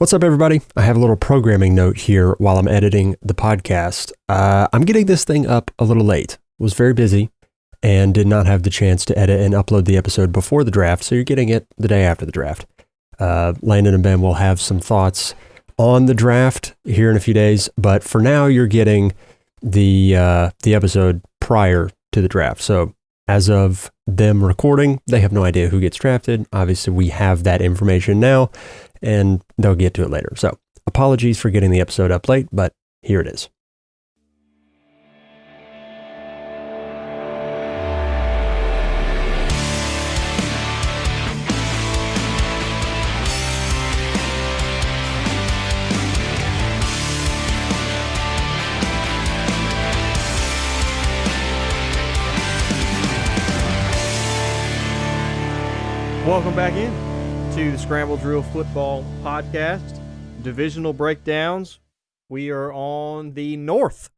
What's up, everybody? I have a little programming note here while I'm editing the podcast. I'm getting this thing up a little late. Was very busy and did not have the chance to edit and upload the episode before the draft, so you're getting it the day after the draft. Landon and Ben will have some thoughts on the draft here in a few days, but for now, you're getting the episode prior to the draft. So as of them recording, they have no idea who gets drafted. Obviously, we have that information now, and they'll get to it later. So apologies for getting the episode up late, but here it is. Welcome back in to the Scramble Drill Football Podcast, Divisional Breakdowns. We are on the North,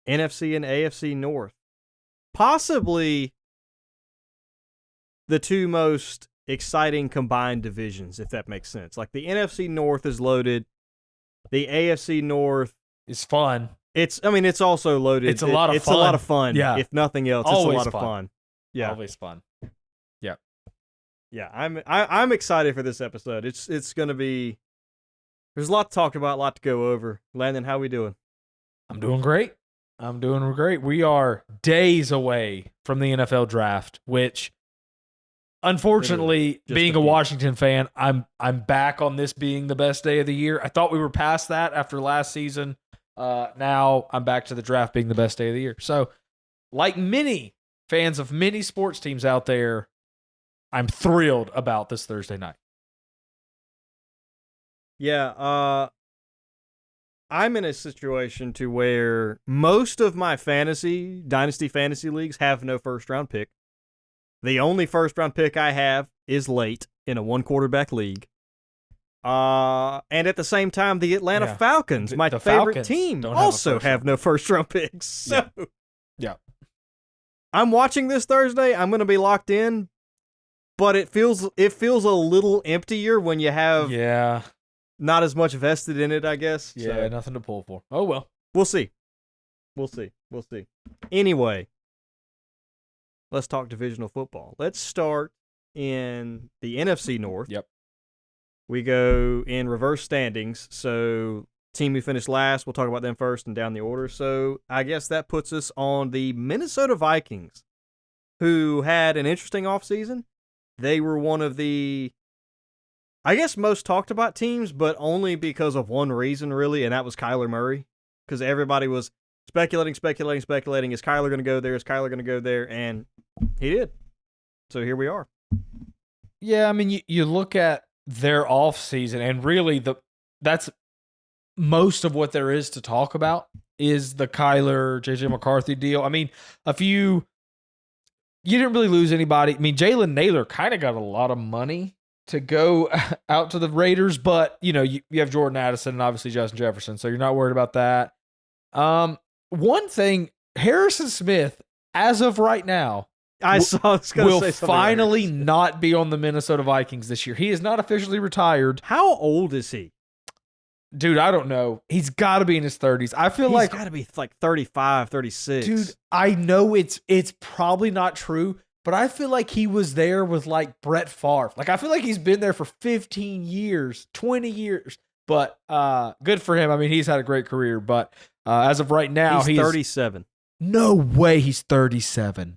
NFC and AFC North. Possibly the two most exciting combined divisions, if that makes sense. Like the NFC North is loaded. The AFC North is fun. It's also loaded. It's a lot of fun. It's a lot of fun. Yeah. If nothing else, Always it's a lot of fun. fun. Yeah. Always fun. Yeah, I'm excited for this episode. It's going to be, there's a lot to talk about, a lot to go over. Landon, how we doing? I'm doing great. We are days away from the NFL draft, which unfortunately, being a Washington fan, I'm back on this being the best day of the year. I thought we were past that after last season. Now I'm back to the draft being the best day of the year. So, like many fans of many sports teams out there, I'm thrilled about this Thursday night. Yeah, I'm in a situation to where most of my dynasty fantasy leagues have no first-round pick. The only first-round pick I have is late in a one-quarterback league. And at the same time, the Atlanta Falcons, my favorite team, also have no first-round picks. So, yeah. I'm watching this Thursday. I'm going to be locked in. But it feels a little emptier when you have not as much vested in it, I guess. Yeah, so, nothing to pull for. Oh, well. We'll see. Anyway, let's talk divisional football. Let's start in the NFC North. Yep. We go in reverse standings. So, team who finished last, we'll talk about them first and down the order. So, I guess that puts us on the Minnesota Vikings, who had an interesting offseason. They were one of the, I guess, most talked about teams, but only because of one reason, really, and that was Kyler Murray. Because everybody was speculating. Is Kyler going to go there? And he did. So here we are. Yeah, I mean, you look at their offseason, and really that's most of what there is to talk about is the Kyler, J.J. McCarthy deal. I mean, you didn't really lose anybody. I mean, Jalen Naylor kind of got a lot of money to go out to the Raiders, but, you have Jordan Addison and obviously Justin Jefferson, so you're not worried about that. One thing, Harrison Smith, as of right now, will finally not be on the Minnesota Vikings this year. He is not officially retired. How old is he? Dude, I don't know. He's got to be in his 30s. I feel like he's got to be like 35, 36. Dude, I know it's probably not true, but I feel like he was there with like Brett Favre. Like I feel like he's been there for 15 years, 20 years. But good for him. I mean, he's had a great career, but as of right now, he's 37. No way he's 37.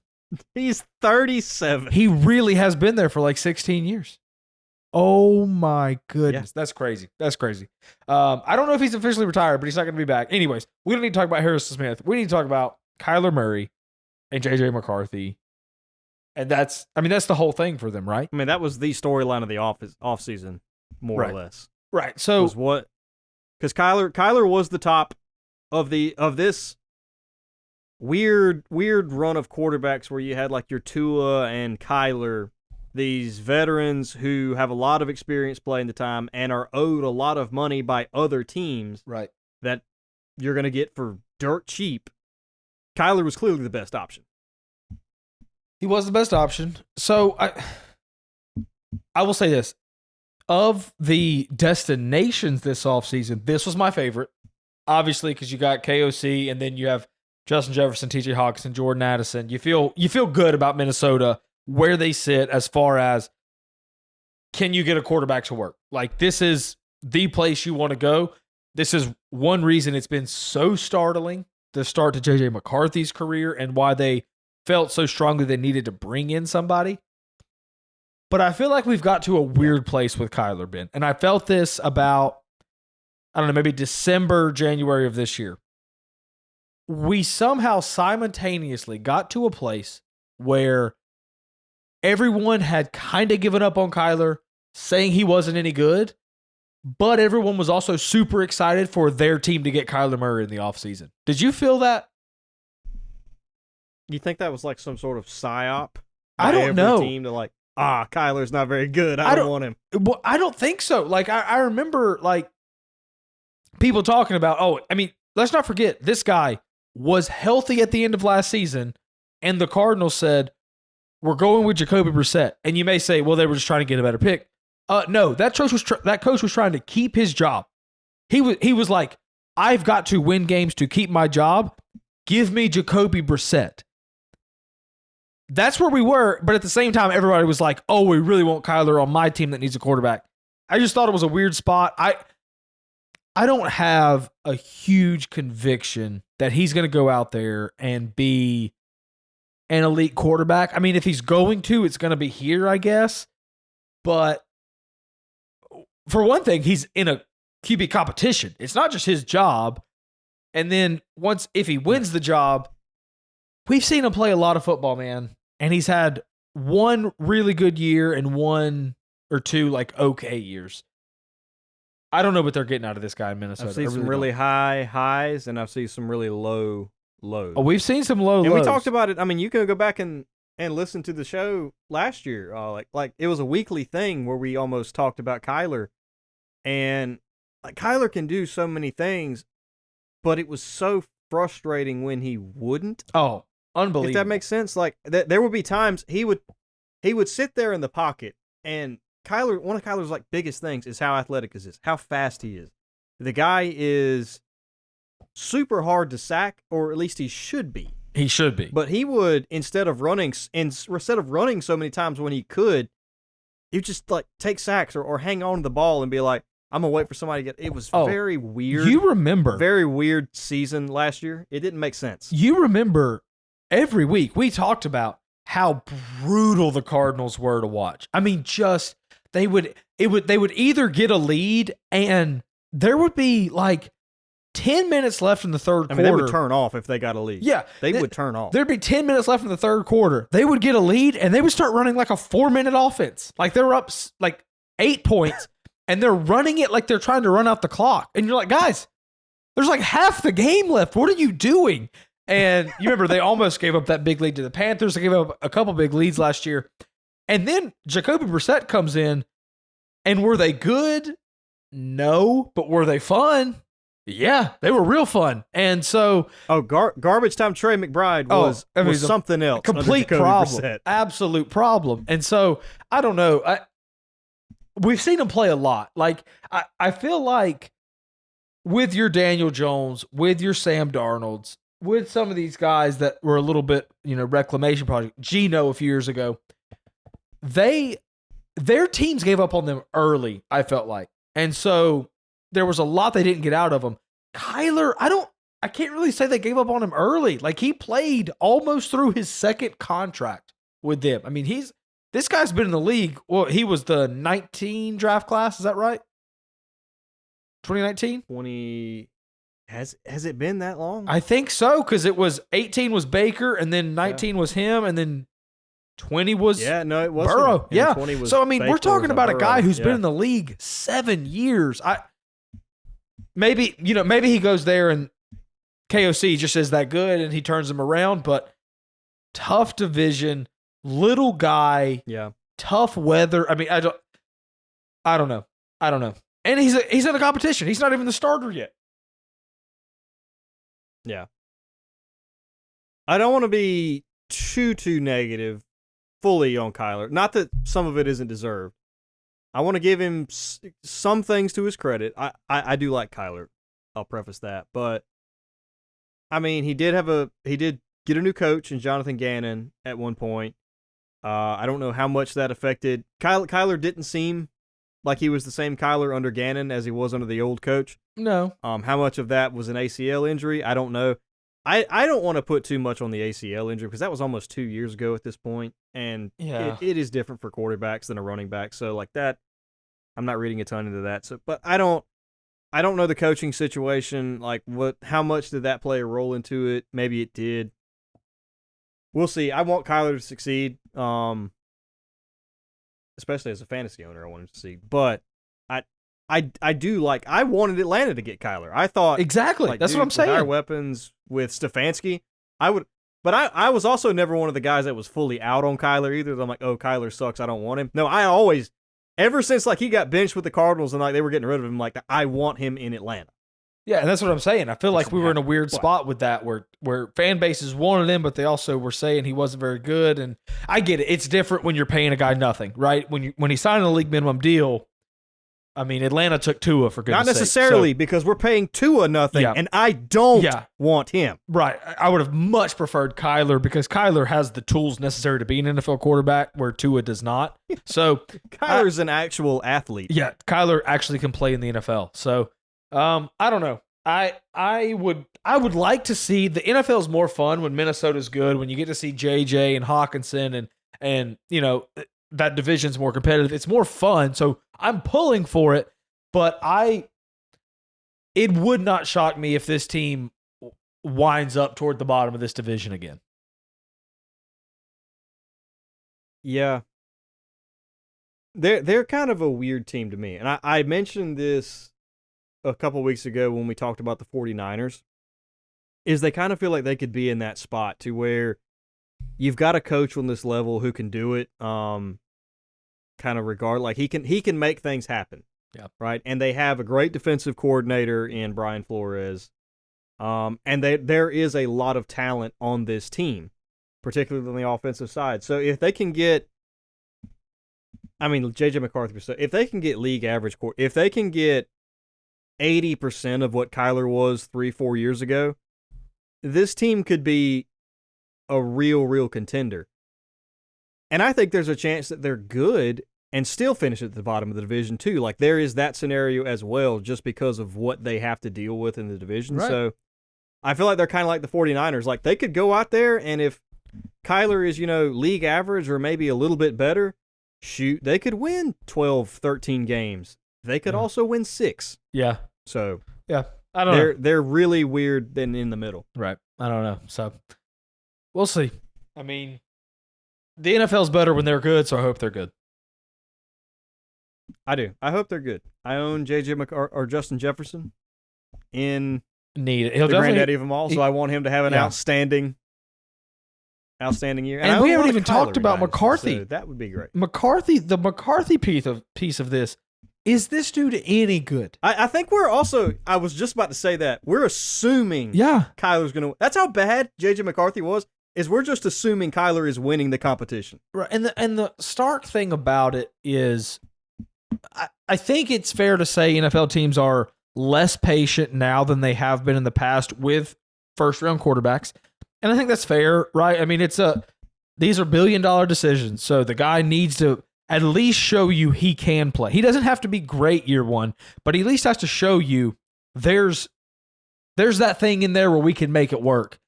He's 37. He really has been there for like 16 years. Oh my goodness. Yeah. That's crazy. I don't know if he's officially retired, but he's not going to be back. Anyways, we don't need to talk about Harrison Smith. We need to talk about Kyler Murray and J.J. McCarthy. And that's the whole thing for them, right? I mean, that was the storyline of the offseason, more or less. Right. So, because Kyler was the top of this weird run of quarterbacks where you had like your Tua and Kyler, these veterans who have a lot of experience playing the time and are owed a lot of money by other teams, right? That you're going to get for dirt cheap. Kyler was clearly the best option. He was the best option. So I will say this. of the destinations this offseason, this was my favorite. Obviously, because you got KOC and then you have Justin Jefferson, TJ Hawkinson, Jordan Addison. You feel good about Minnesota, where they sit as far as can you get a quarterback to work? Like, this is the place you want to go. This is one reason it's been so startling, the start to J.J. McCarthy's career, and why they felt so strongly they needed to bring in somebody. But I feel like we've got to a weird place with Kyler, Ben. And I felt this about, I don't know, maybe December, January of this year. We somehow simultaneously got to a place where everyone had kind of given up on Kyler, saying he wasn't any good, but everyone was also super excited for their team to get Kyler Murray in the offseason. Did you feel that? You think that was like some sort of psyop? I don't know. Team to like, Kyler's not very good. I don't want him. Well, I don't think so. Like, I remember like people talking about, let's not forget, this guy was healthy at the end of last season, and the Cardinals said, we're going with Jacoby Brissett. And you may say, well, they were just trying to get a better pick. No, that coach was trying to keep his job. He was like, I've got to win games to keep my job. Give me Jacoby Brissett. That's where we were, but at the same time, everybody was like, oh, we really want Kyler on my team that needs a quarterback. I just thought it was a weird spot. I don't have a huge conviction that he's going to go out there and be an elite quarterback. I mean, if he's going to, it's going to be here, I guess. But for one thing, he's in a QB competition. It's not just his job. And then if he wins the job, we've seen him play a lot of football, man. And he's had one really good year and one or two like okay years. I don't know what they're getting out of this guy in Minnesota. I've seen some really high highs, and I've seen some really low lows. Oh, we've seen some low lows. And we talked about it. I mean, you can go back and listen to the show last year. Like it was a weekly thing where we almost talked about Kyler. And like Kyler can do so many things, but it was so frustrating when he wouldn't. Oh, unbelievable. If that makes sense. Like there would be times he would sit there in the pocket, and one of Kyler's like biggest things is how athletic he is, how fast he is. The guy is super hard to sack, or at least he should be. He should be. But he would, instead of running so many times when he could, he would just like take sacks or hang on to the ball and be like, I'm gonna wait for somebody to get. It was very weird. You remember very weird season last year. It didn't make sense. You remember every week we talked about how brutal the Cardinals were to watch. I mean, just they would either get a lead and there would be like 10 minutes left in the third quarter. They would turn off if they got a lead. Yeah. They would turn off. There'd be 10 minutes left in the third quarter. They would get a lead, and they would start running like a 4-minute offense. Like they were up like 8 points, and they're running it like they're trying to run out the clock. And you're like, guys, there's like half the game left. What are you doing? And you remember they almost gave up that big lead to the Panthers. They gave up a couple big leads last year. And then Jacoby Brissett comes in, and were they good? No. But were they fun? Yeah, they were real fun. And so... garbage time Trey McBride was something else. Complete problem. Brissett. Absolute problem. And so, I don't know. We've seen him play a lot. Like, I feel like with your Daniel Jones, with your Sam Darnolds, with some of these guys that were a little bit, reclamation project, Geno a few years ago, their teams gave up on them early, I felt like. And so... there was a lot they didn't get out of him. Kyler, I can't really say they gave up on him early. Like he played almost through his second contract with them. I mean, this guy's been in the league. Well, he was the 19 draft class. Is that right? 2019? Has it been that long? I think so, because it was 18 was Baker, and then 19 was him, and then 20 was it was Burrow. Him. Yeah. 20 was so I mean, we're talking about Burrow. A guy who's been in the league 7 years. Maybe he goes there and KOC just is that good and he turns them around, but tough division, little guy, tough weather. I mean, I don't know. And he's in a competition. He's not even the starter yet. Yeah. I don't want to be too negative fully on Kyler. Not that some of it isn't deserved. I want to give him some things to his credit. I do like Kyler. I'll preface that, but I mean, he did get a new coach in Jonathan Gannon at one point. I don't know how much that affected Kyler. Didn't seem like he was the same Kyler under Gannon as he was under the old coach. No. How much of that was an ACL injury? I don't know. I don't want to put too much on the ACL injury because that was almost 2 years ago at this point, and it is different for quarterbacks than a running back. So like that, I'm not reading a ton into that. So, but I don't know the coaching situation. Like how much did that play a role into it? Maybe it did. We'll see. I want Kyler to succeed, especially as a fantasy owner. I want him to succeed, but I do like. I wanted Atlanta to get Kyler. I thought exactly. Like, that's what I'm saying. With our weapons with Stefanski, I would. But I was also never one of the guys that was fully out on Kyler either. I'm like, oh, Kyler sucks. I don't want him. No, I always, ever since like he got benched with the Cardinals and like they were getting rid of him, like I want him in Atlanta. Yeah, and that's what I'm saying. I feel like we were in a weird spot with that where fan bases wanted him, but they also were saying he wasn't very good. And I get it. It's different when you're paying a guy nothing, right? When he signed a league minimum deal, I mean, Atlanta took Tua for goodness sake. Not necessarily because we're paying Tua nothing, and I don't want him. Right. I would have much preferred Kyler because Kyler has the tools necessary to be an NFL quarterback where Tua does not. So Kyler's an actual athlete. Yeah, Kyler actually can play in the NFL. So I don't know. I would like to see the NFL is more fun when Minnesota's good, when you get to see JJ and Hawkinson and you know that division's more competitive. It's more fun. So I'm pulling for it, but it would not shock me if this team winds up toward the bottom of this division again. Yeah. They're kind of a weird team to me. And I mentioned this a couple weeks ago when we talked about the 49ers, is they kind of feel like they could be in that spot to where you've got a coach on this level who can do it, kind of regard, like he can make things happen. Yeah. Right. And they have a great defensive coordinator in Brian Flores. And there is a lot of talent on this team, particularly on the offensive side. So if they can get, I mean, JJ McCarthy, if they can get league average, if they can get 80% of what Kyler was 3-4 years ago, this team could be a real contender. And I think there's a chance that they're good and still finish at the bottom of the division too. Like there is that scenario as well, just because of what they have to deal with in the division. Right. So I feel like they're kind of like the 49ers. Like they could go out there, and if Kyler is, league average or maybe a little bit better, shoot, they could win 12, 13 games. They could also win 6. Yeah. So yeah, I don't know. They're really weird then in the middle. Right. I don't know. So we'll see. I mean, the NFL's better when they're good, so I hope they're good. I do. I hope they're good. I own JJ or Justin Jefferson in Need it. He'll the definitely granddaddy of them all, so I want him to have an outstanding year. And we haven't even talked about McCarthy. So that would be great. The McCarthy piece of this, is this dude any good? I think we're also, I was just about to say that, we're assuming Kyler's going to, that's how bad JJ McCarthy was, is we're just assuming Kyler is winning the competition. Right. And the stark thing about it is, I think it's fair to say NFL teams are less patient now than they have been in the past with first-round quarterbacks. And I think that's fair, right? I mean, these are billion-dollar decisions, so the guy needs to at least show you he can play. He doesn't have to be great year one, but he at least has to show you there's that thing in there where we can make it work.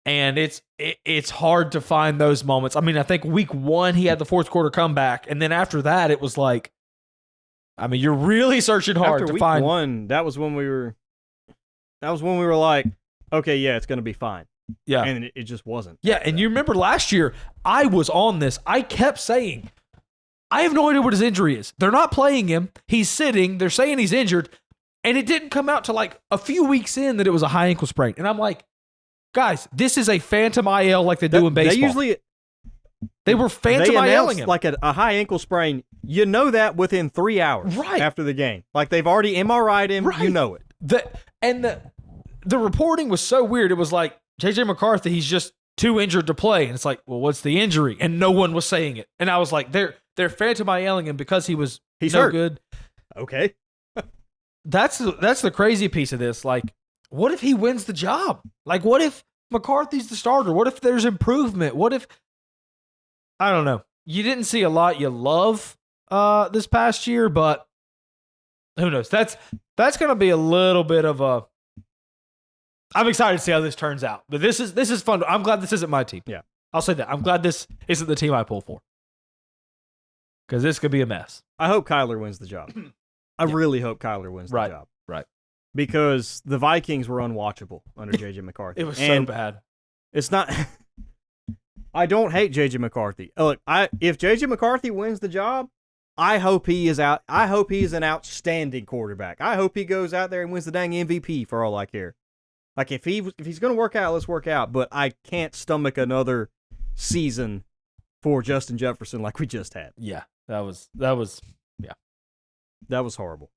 And it's hard to find those moments. I mean, I think week 1 he had the fourth quarter comeback, and then after that it was like, I mean, you're really searching hard after to week find. 1, that was when we were like, okay, yeah, it's going to be fine. Yeah. And it just wasn't. Yeah, and you remember last year, I was on this. I kept saying, I have no idea what his injury is. They're not playing him. He's sitting. They're saying he's injured. And it didn't come out to like a few weeks in that it was a high ankle sprain. And I'm like, guys, this is a phantom IL like they do in baseball. They were phantom ILing him. Like a high ankle sprain, you know that within 3 hours after the game. Like they've already MRI'd him, you know it. The reporting was so weird. It was like, JJ McCarthy, he's just too injured to play. And it's like, well, what's the injury? And no one was saying it. And I was like, they're phantom ILing him because he was He's no hurt. good. Okay. That's the crazy piece of this. Like, what if he wins the job? Like, what if McCarthy's the starter? What if there's improvement? What if, I don't know. You didn't see a lot you love this past year, but who knows? That's going to be a little bit of a. I'm excited to see how this turns out. But this is fun. I'm glad this isn't my team. Yeah. I'll say that. I'm glad this isn't the team I pull for. Because this could be a mess. I hope Kyler wins the job. I really hope Kyler wins the job. Right. Because the Vikings were unwatchable under J.J. McCarthy. It was so bad. It's not. I don't hate J.J. McCarthy. Look, if J.J. McCarthy wins the job, I hope he is out. I hope he's an outstanding quarterback. I hope he goes out there and wins the dang MVP for all I care. Like if he's going to work out, let's work out. But I can't stomach another season for Justin Jefferson like we just had. Yeah, that was horrible.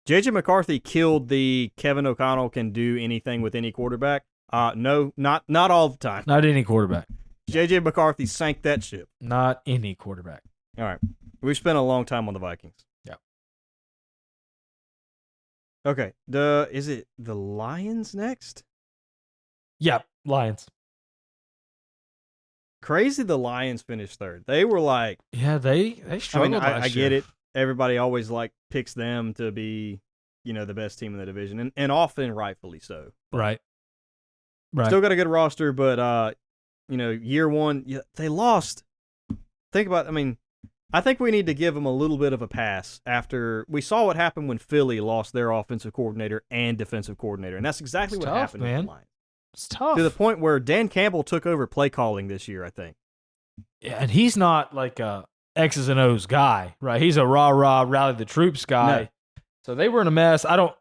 J.J. McCarthy killed the Kevin O'Connell can do anything with any quarterback. No, not all the time. not any quarterback. J.J. McCarthy sank that ship. Not any quarterback. All right. We've spent a long time on the Vikings. Yeah. Okay. Is it the Lions next? Yeah, Lions. Crazy the Lions finished third. They were like, Yeah, they struggled last I get year. it. Everybody always picks them to be, the best team in the division, and often rightfully so. Right. Still got a good roster, but year one, they lost. Think about, I think we need to give them a little bit of a pass after we saw what happened when Philly lost their offensive coordinator and defensive coordinator, and that's exactly what happened with the Lions. It's tough. To the point where Dan Campbell took over play calling this year, I think. Yeah, and he's not like a X's and O's guy, right? He's a rah rally the troops guy. No. So they were in a mess. I don't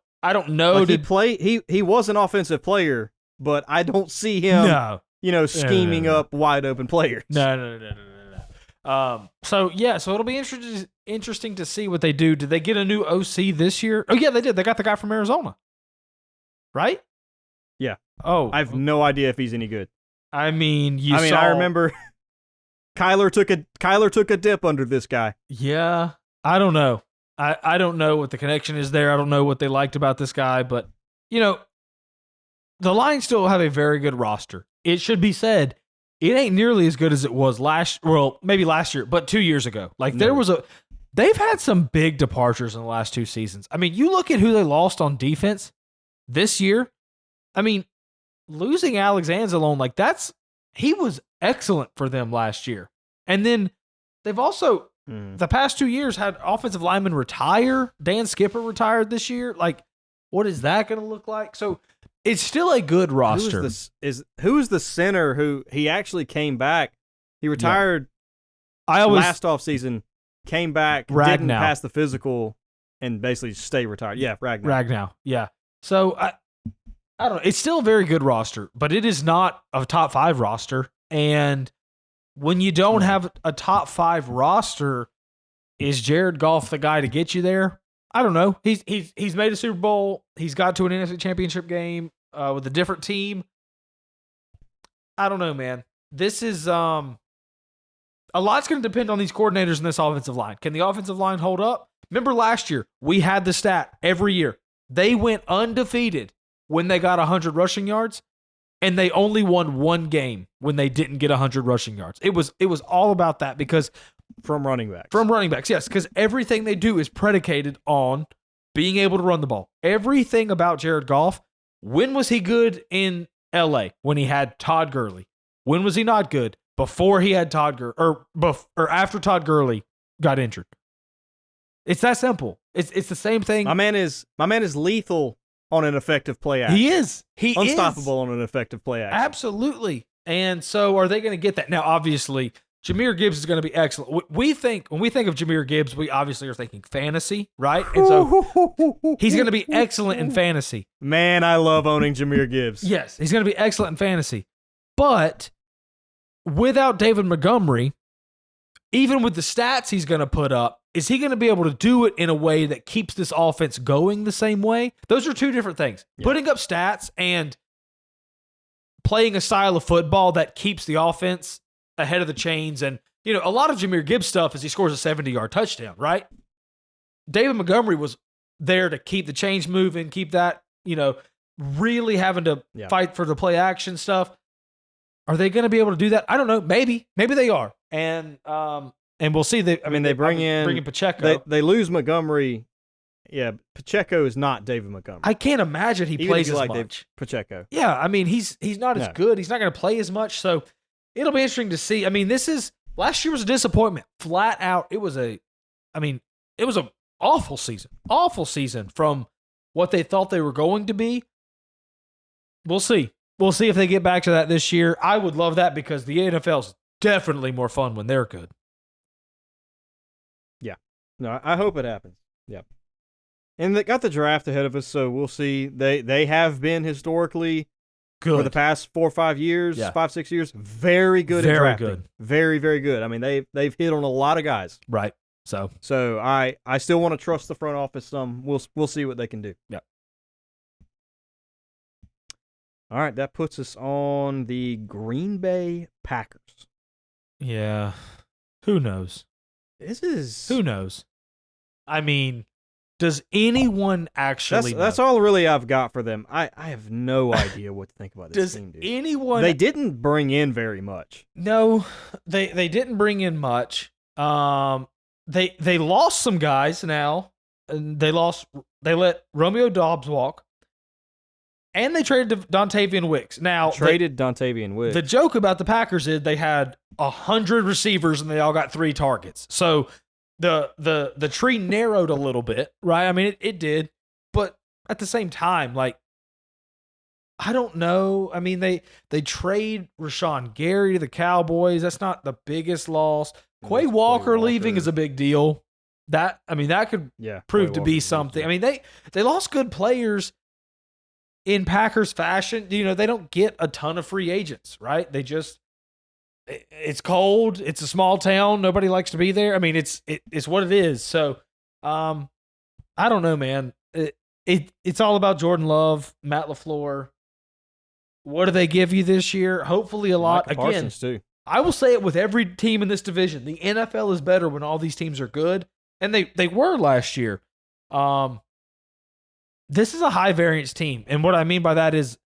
know. He was an offensive player, but I don't see him scheming up wide open players. No. So it'll be interesting to see what they do. Did they get a new OC this year? Oh yeah, they did. They got the guy from Arizona, right? Yeah. Oh, I have no idea if he's any good. I remember Kyler took a dip under this guy. Yeah, I don't know. I don't know what the connection is there. I don't know what they liked about this guy, but the Lions still have a very good roster. It should be said, it ain't nearly as good as it was maybe last year, but 2 years ago. They've had some big departures in the last two seasons. You look at who they lost on defense this year. Losing Alex Anzalone, he was excellent for them last year. And then they've also, the past 2 years, had offensive linemen retire. Dan Skipper retired this year. What is that going to look like? So it's still a good roster. Who is the center who he actually came back? He retired last offseason, came back, didn't pass the physical, and basically stay retired. Yeah, Ragnow. Yeah. So I don't know. It's still a very good roster, but it is not a top 5 roster. And when you don't have a top 5 roster, is Jared Goff the guy to get you there? I don't know. He's made a Super Bowl. He's got to an NFC Championship game with a different team. I don't know, man. This is a lot's going to depend on these coordinators in this offensive line. Can the offensive line hold up? Remember last year, we had the stat every year. They went undefeated when they got 100 rushing yards, and they only won one game when they didn't get 100 rushing yards. It was all about that because from running backs. From running backs, yes, because everything they do is predicated on being able to run the ball. Everything about Jared Goff. When was he good in LA? When he had Todd Gurley. When was he not good? Before he had Todd Gurley, or after Todd Gurley got injured. It's that simple. It's the same thing. My man is lethal on an effective play action. He is. Unstoppable on an effective play action. Absolutely. And so are they going to get that? Now, obviously, Jahmyr Gibbs is going to be excellent. When we think of Jahmyr Gibbs, we obviously are thinking fantasy, right? And so he's going to be excellent in fantasy. Man, I love owning Jahmyr Gibbs. Yes, he's going to be excellent in fantasy. But without David Montgomery, even with the stats he's going to put up, is he going to be able to do it in a way that keeps this offense going the same way? Those are two different things. Yeah. Putting up stats and playing a style of football that keeps the offense ahead of the chains. And, a lot of Jahmyr Gibbs stuff is he scores a 70-yard touchdown, right? David Montgomery was there to keep the chains moving, keep that, really having to fight for the play action stuff. Are they going to be able to do that? I don't know. Maybe they are. And we'll see. They bring in Pacheco. They lose Montgomery. Yeah, Pacheco is not David Montgomery. I can't imagine he plays as like much. Pacheco. Yeah, I mean he's not as good. He's not going to play as much. So it'll be interesting to see. I mean, last year was a disappointment. Flat out, it was an awful season. Awful season from what they thought they were going to be. We'll see. We'll see if they get back to that this year. I would love that because the NFL's definitely more fun when they're good. Yeah. No, I hope it happens. Yep. And they got the draft ahead of us, so we'll see. They have been historically good for the past 4 or 5 years, 5, 6 years. Very good at drafting. Good. Very, very good. I mean, they've hit on a lot of guys. Right. So I still want to trust the front office some. We'll see what they can do. Yeah. All right, that puts us on the Green Bay Packers. Yeah. Who knows? Who knows? I mean, does anyone actually know? That's all really I've got for them. I have no idea what to think about this team, dude. Anyone? They didn't bring in very much. No, they didn't bring in much. They lost some guys now. And they let Romeo Doubs walk. And they traded Dontavian Wicks. Now Dontavian Wicks. The joke about the Packers is they had 100 receivers and they all got 3 targets. So the tree narrowed a little bit, right? I mean, it did, but at the same time, like, I don't know. I mean, they trade Rashawn Gary to the Cowboys. That's not the biggest loss. Quay Walker leaving is a big deal. That could prove to be something. I mean, they lost good players in Packers fashion. They don't get a ton of free agents, right? It's cold. It's a small town. Nobody likes to be there. I mean, it's what it is. So, I don't know, man. It's all about Jordan Love, Matt LaFleur. What do they give you this year? Hopefully a lot. Michael Parsons too. I will say it with every team in this division. The NFL is better when all these teams are good, and they were last year. This is a high variance team, and what I mean by that is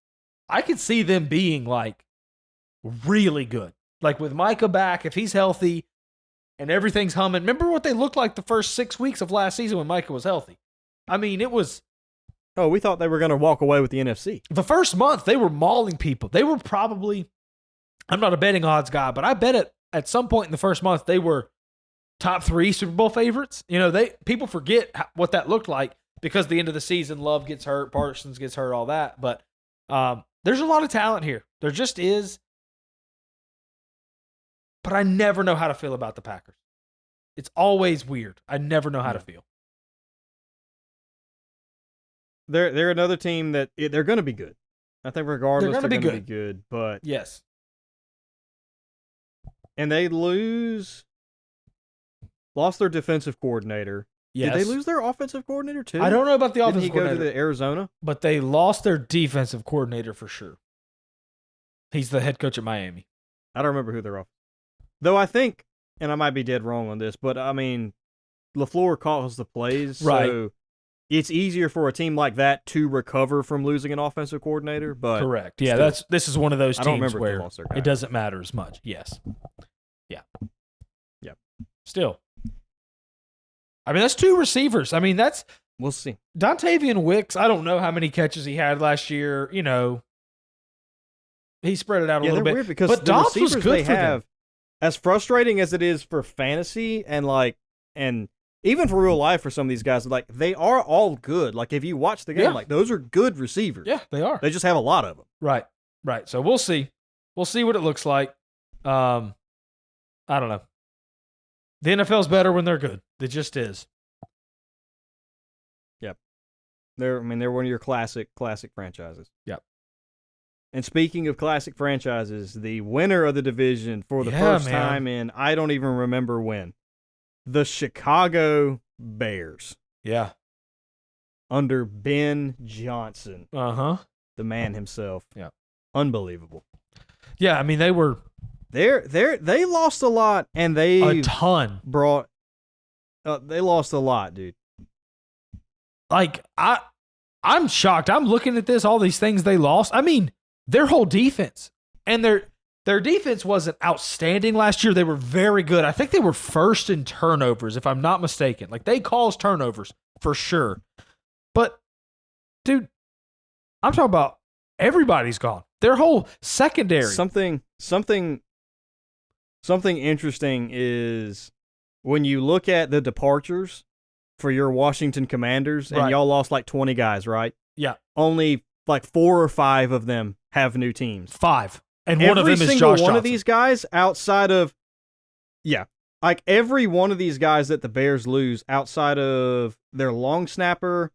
I could see them being like really good. Like with Micah back, if he's healthy and everything's humming. Remember what they looked like the first 6 weeks of last season when Micah was healthy? I mean, it was... Oh, we thought they were going to walk away with the NFC. The first month, they were mauling people. They were probably... I'm not a betting odds guy, but I bet at some point in the first month, they were top 3 Super Bowl favorites. People forget what that looked like because the end of the season, Love gets hurt, Parsons gets hurt, all that. But there's a lot of talent here. There just is. But I never know how to feel about the Packers. It's always weird. I never know how to feel. They're another team that they're going to be good. I think regardless, they're going to be good. But yes. And they lost their defensive coordinator. Yes. Did they lose their offensive coordinator too? I don't know about the offensive coordinator. Did he coordinator. go to the Arizona? But they lost their defensive coordinator for sure. He's the head coach at Miami. I don't remember who they're off. Though I think, and I might be dead wrong on this, but I mean, LaFleur calls the plays, right. So it's easier for a team like that to recover from losing an offensive coordinator. But correct. Yeah, this is one of those teams where it doesn't matter as much. Yes. Yeah. Yep. Still. I mean, that's 2 receivers. I mean, we'll see. Dontavian Wicks, I don't know how many catches he had last year. He spread it out a little bit. Weird because but the Dobbs receivers was good they for have, them. As frustrating as it is for fantasy and even for real life for some of these guys, like they are all good. Like if you watch the game, like those are good receivers. Yeah, they are. They just have a lot of them. Right. So we'll see. We'll see what it looks like. I don't know. The NFL's better when they're good. It just is. Yep. They're one of your classic franchises. Yep. And speaking of classic franchises, the winner of the division for the first time in I don't even remember when. The Chicago Bears. Yeah. Under Ben Johnson. Uh-huh. The man himself. Yeah. Unbelievable. Yeah, I mean they lost a lot and they a ton. They lost a lot, dude. like I'm shocked. I'm looking at this, all these things they lost. I mean, their whole defense and their defense wasn't outstanding last year. They were very good. I think they were first in turnovers, if I'm not mistaken. Like, they caused turnovers for sure. But, dude, I'm talking about everybody's gone. Their whole secondary. Something interesting is when you look at the departures for your Washington Commanders, and y'all lost like 20 guys, right? Yeah. Only like 4 or 5 of them have new teams. 5. And one of them is Josh Johnson. Every single one of these guys outside of, like every one of these guys that the Bears lose outside of their long snapper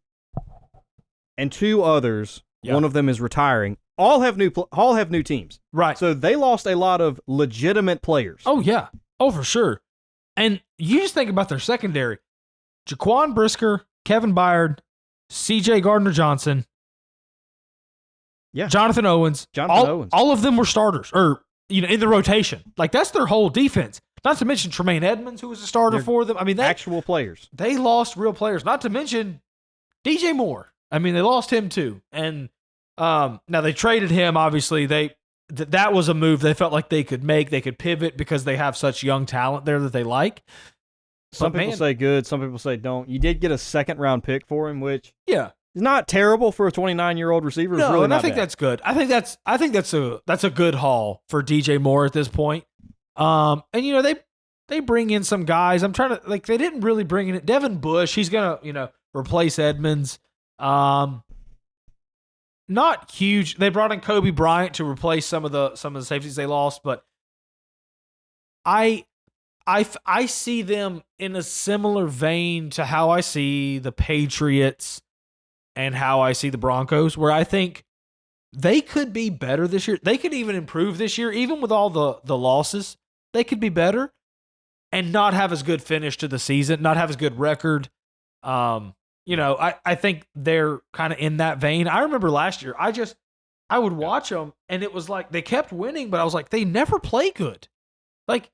and 2 others, one of them is retiring, all have new teams. Right. So they lost a lot of legitimate players. Oh, yeah. Oh, for sure. And you just think about their secondary. Jaquan Brisker, Kevin Byard, C.J. Gardner-Johnson, Jonathan Owens. All of them were starters, or in the rotation. Like, that's their whole defense. Not to mention Tremaine Edmonds, who was a starter for them. I mean, actual players. They lost real players. Not to mention DJ Moore. I mean, they lost him too. And now they traded him. Obviously, that was a move they felt like they could make. They could pivot because they have such young talent there that they like. Some people say good. Some people say don't. You did get a 2nd-round pick for him, which is not terrible for a 29-year-old receiver. No, really and I think that's good. I think that's a good haul for DJ Moore at this point. And they bring in some guys. I'm trying to they didn't really bring in it. Devin Bush. He's gonna replace Edmonds. Not huge. They brought in Kobe Bryant to replace some of the safeties they lost, but I see them in a similar vein to how I see the Patriots and how I see the Broncos, where I think they could be better this year. They could even improve this year, even with all the losses. They could be better and not have as good finish to the season, not have as good record. I think they're kind of in that vein. I remember last year, I would watch them, and it was like they kept winning, but I was like, they never play good. Like,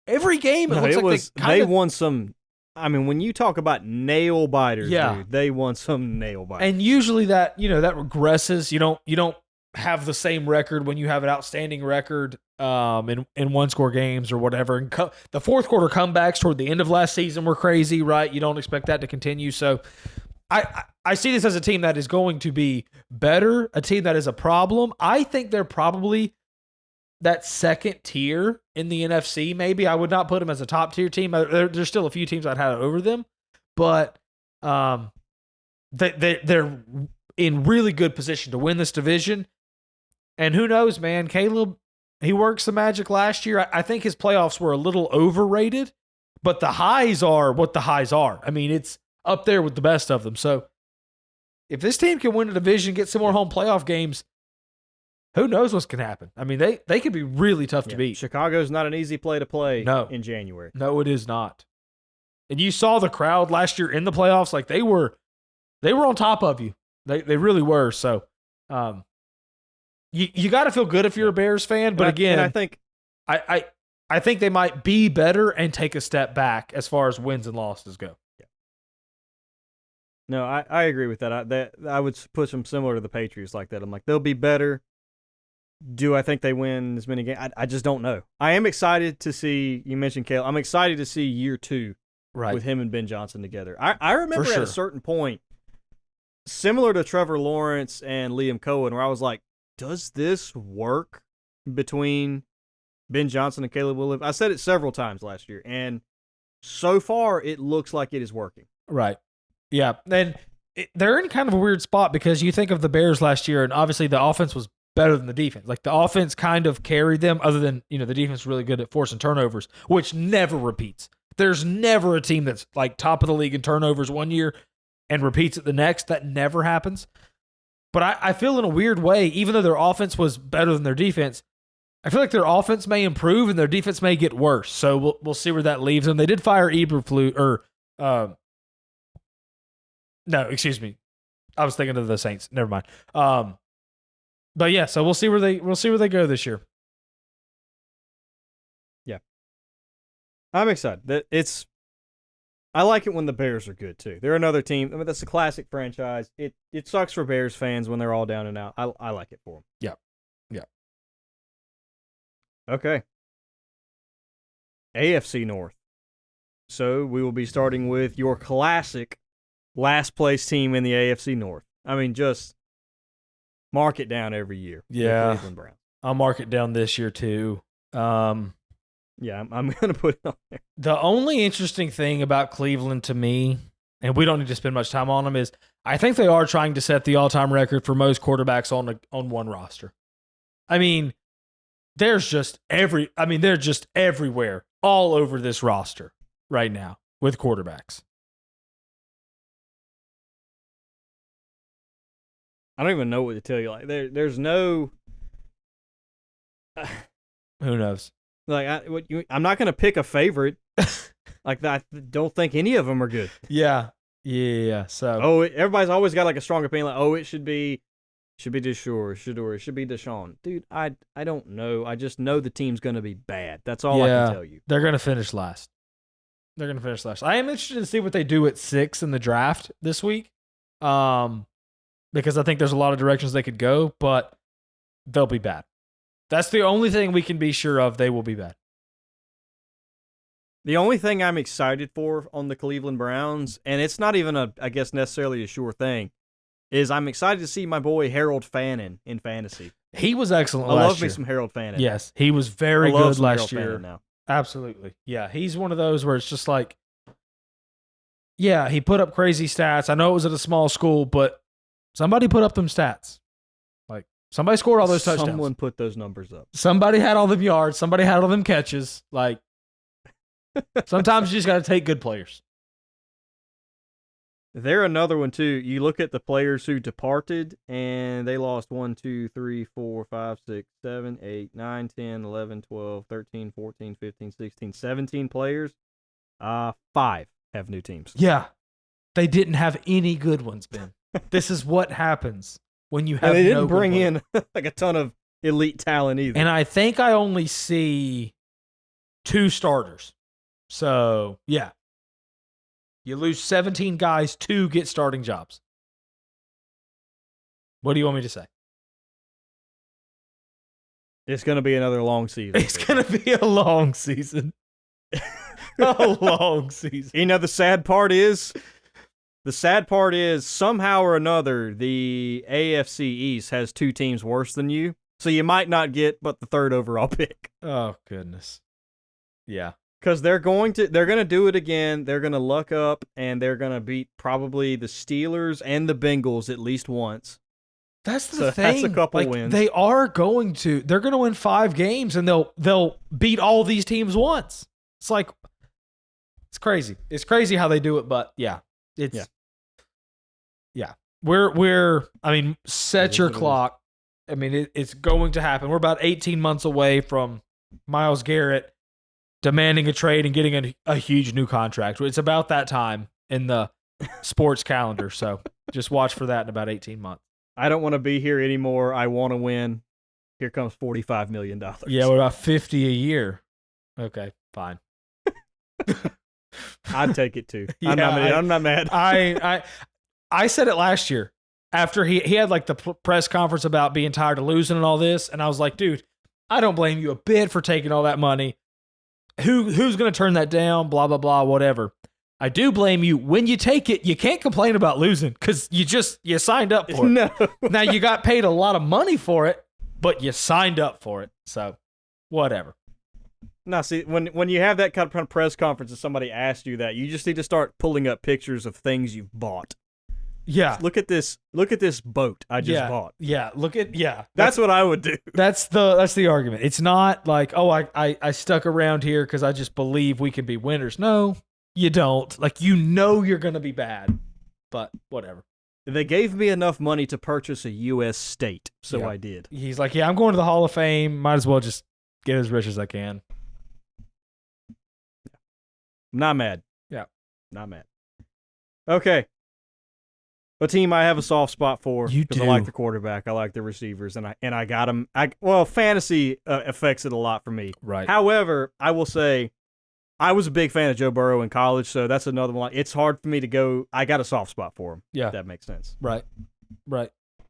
every game, they won some. I mean, when you talk about nail biters, dude, they won some nail biters. And usually that regresses. You don't have the same record when you have an outstanding record in one-score games or whatever. And the fourth quarter comebacks toward the end of last season were crazy, right? You don't expect that to continue. So I see this as a team that is going to be better, a team that is a problem. I think they're probably that second tier in the NFC. Maybe I would not put them as a top tier team. There's still a few teams I'd have over them, but they're in really good position to win this division. And who knows, man? Caleb, he worked some magic last year. I think his playoffs were a little overrated, but the highs are what the highs are. I mean, it's up there with the best of them. So if this team can win a division, get some more home playoff games, who knows what's going to happen? I mean, they could be really tough to beat. Chicago's not an easy play to play in January. No, it is not. And you saw the crowd last year in the playoffs. Like, they were on top of you. They really were. So you got to feel good if you're a Bears fan. But again, I think I think they might be better and take a step back as far as wins and losses go. Yeah. No, I agree with that. I would put them similar to the Patriots like that. I'm like, they'll be better. Do I think they win as many games? I just don't know. I am excited to see, you mentioned Caleb, I'm excited to see year 2 with him and Ben Johnson together. I remember at a certain point, similar to Trevor Lawrence and Liam Cohen, where I was like, does this work between Ben Johnson and Caleb Williams? I said it several times last year, and so far it looks like it is working. Right. Yeah. And they're in kind of a weird spot because you think of the Bears last year, and obviously the offense was better than the defense. Like, the offense kind of carried them, other than, the defense was really good at forcing turnovers, which never repeats. There's never a team that's like top of the league in turnovers one year and repeats it the next. That never happens. But I feel in a weird way, even though their offense was better than their defense, I feel like their offense may improve and their defense may get worse. So we'll see where that leaves them. They did fire Eberflus, no, excuse me. I was thinking of the Saints. Never mind. But yeah, so we'll see where they go this year. Yeah, I'm excited. I like it when the Bears are good too. They're another team. I mean, that's a classic franchise. It sucks for Bears fans when they're all down and out. I like it for them. Yeah. Yeah. Okay. AFC North. So we will be starting with your classic last place team in the AFC North. I mean, just mark it down every year. Yeah. The Cleveland Browns. I'll mark it down this year too. Yeah, I'm going to put it on there. The only interesting thing about Cleveland to me, and we don't need to spend much time on them, is I think they are trying to set the all-time record for most quarterbacks on one roster. I mean, they're just everywhere, all over this roster right now with quarterbacks. I don't even know what to tell you. Like there's no. Who knows? Like I'm not going to pick a favorite. Like I don't think any of them are good. Yeah. So everybody's always got like a strong opinion. Like, it should be Shador, it should be Deshaun. Dude, I don't know. I just know the team's going to be bad. That's all I can tell you. They're going to finish last. I am interested to see what they do at 6 in the draft this week, because I think there's a lot of directions they could go, but they'll be bad. That's the only thing we can be sure of. They will be bad. The only thing I'm excited for on the Cleveland Browns, and it's not even I guess necessarily a sure thing, is I'm excited to see my boy Harold Fannin in fantasy. He was excellent last year. I love me year. some Harold Fannin. Yes, he was very good last year. Fannin now. Absolutely. Yeah, he's one of those where it's just like, yeah, he put up crazy stats. I know it was at a small school, but somebody put up them stats. Like, somebody scored all those touchdowns. Someone put those numbers up. Somebody had all them yards. Somebody had all them catches. Like, sometimes you just got to take good players. They're another one, too. You look at the players who departed, and they lost 1, 2, 3, 4, 5, 6, 7, 8, 9, 10, 11, 12, 13, 14, 15, 16, 17 players. 5 have new teams. Yeah. They didn't have any good ones, Ben. This is what happens when you have they no didn't good bring players. in like a ton of elite talent either. And I think I only see 2 starters. So, yeah. You lose 17 guys, 2 get starting jobs. What do you want me to say? It's going to be another long season. It's going to be a long season. A long season. You know, the sad part is somehow or another, the AFC East has 2 teams worse than you. So you might not get but the 3rd overall pick. Oh, goodness. Yeah. Because they're going to do it again. They're going to luck up, and they're going to beat probably the Steelers and the Bengals at least once. That's the thing. That's a couple wins. They're going to win 5 games, and they'll beat all these teams once. It's like, it's crazy. It's crazy how they do it, but yeah. Yeah. Set your clock. I mean, it's going to happen. We're about 18 months away from Myles Garrett demanding a trade and getting a huge new contract. It's about that time in the sports calendar, so just watch for that in about 18 months. I don't want to be here anymore. I want to win. Here comes $45 million. Yeah, what about 50 a year? Okay, fine. I'd take it too. Yeah, I'm not mad. I said it last year after he had like the press conference about being tired of losing and all this, and I was like, dude, I don't blame you a bit for taking all that money. Who's going to turn that down? Blah, blah, blah, whatever. I do blame you. When you take it, you can't complain about losing because you signed up for it. No. Now, you got paid a lot of money for it, but you signed up for it. So, whatever. No, see, when you have that kind of press conference and somebody asks you that, you just need to start pulling up pictures of things you've bought. Yeah. Look at this boat I just bought. Yeah. That's what I would do. That's the argument. It's not like, oh, I stuck around here because I just believe we can be winners. No, you don't. Like, you're going to be bad, but whatever. They gave me enough money to purchase a U.S. state, so I did. He's like, yeah, I'm going to the Hall of Fame. Might as well just get as rich as I can. I'm not mad. Yeah. Not mad. Okay. A team I have a soft spot for because I like the quarterback, I like the receivers, and I got them. Fantasy affects it a lot for me. Right. However, I will say I was a big fan of Joe Burrow in college, so that's another one. It's hard for me to go. I got a soft spot for him. Yeah. If that makes sense. Right.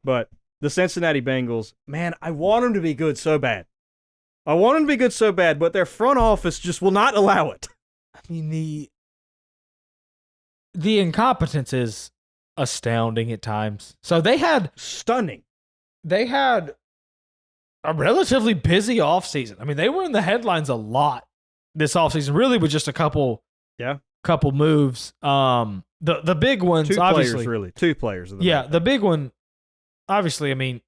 But the Cincinnati Bengals, man, I want them to be good so bad. But their front office just will not allow it. I mean, the incompetence is astounding at times. So they had a relatively busy offseason. I mean, they were in the headlines a lot this offseason, really with just a couple moves. The big ones, obviously. Two players. The big one, obviously, I mean,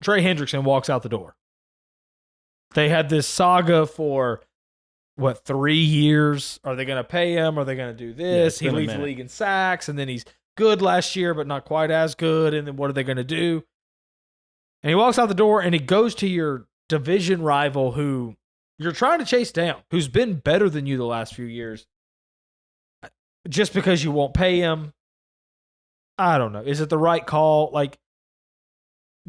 Trey Hendrickson walks out the door. They had this saga for, 3 years? Are they going to pay him? Are they going to do this? He leads the league in sacks, and then he's good last year, but not quite as good. And then what are they going to do? And he walks out the door, and he goes to your division rival who you're trying to chase down, who's been better than you the last few years. Just because you won't pay him, I don't know. Is it the right call? Like,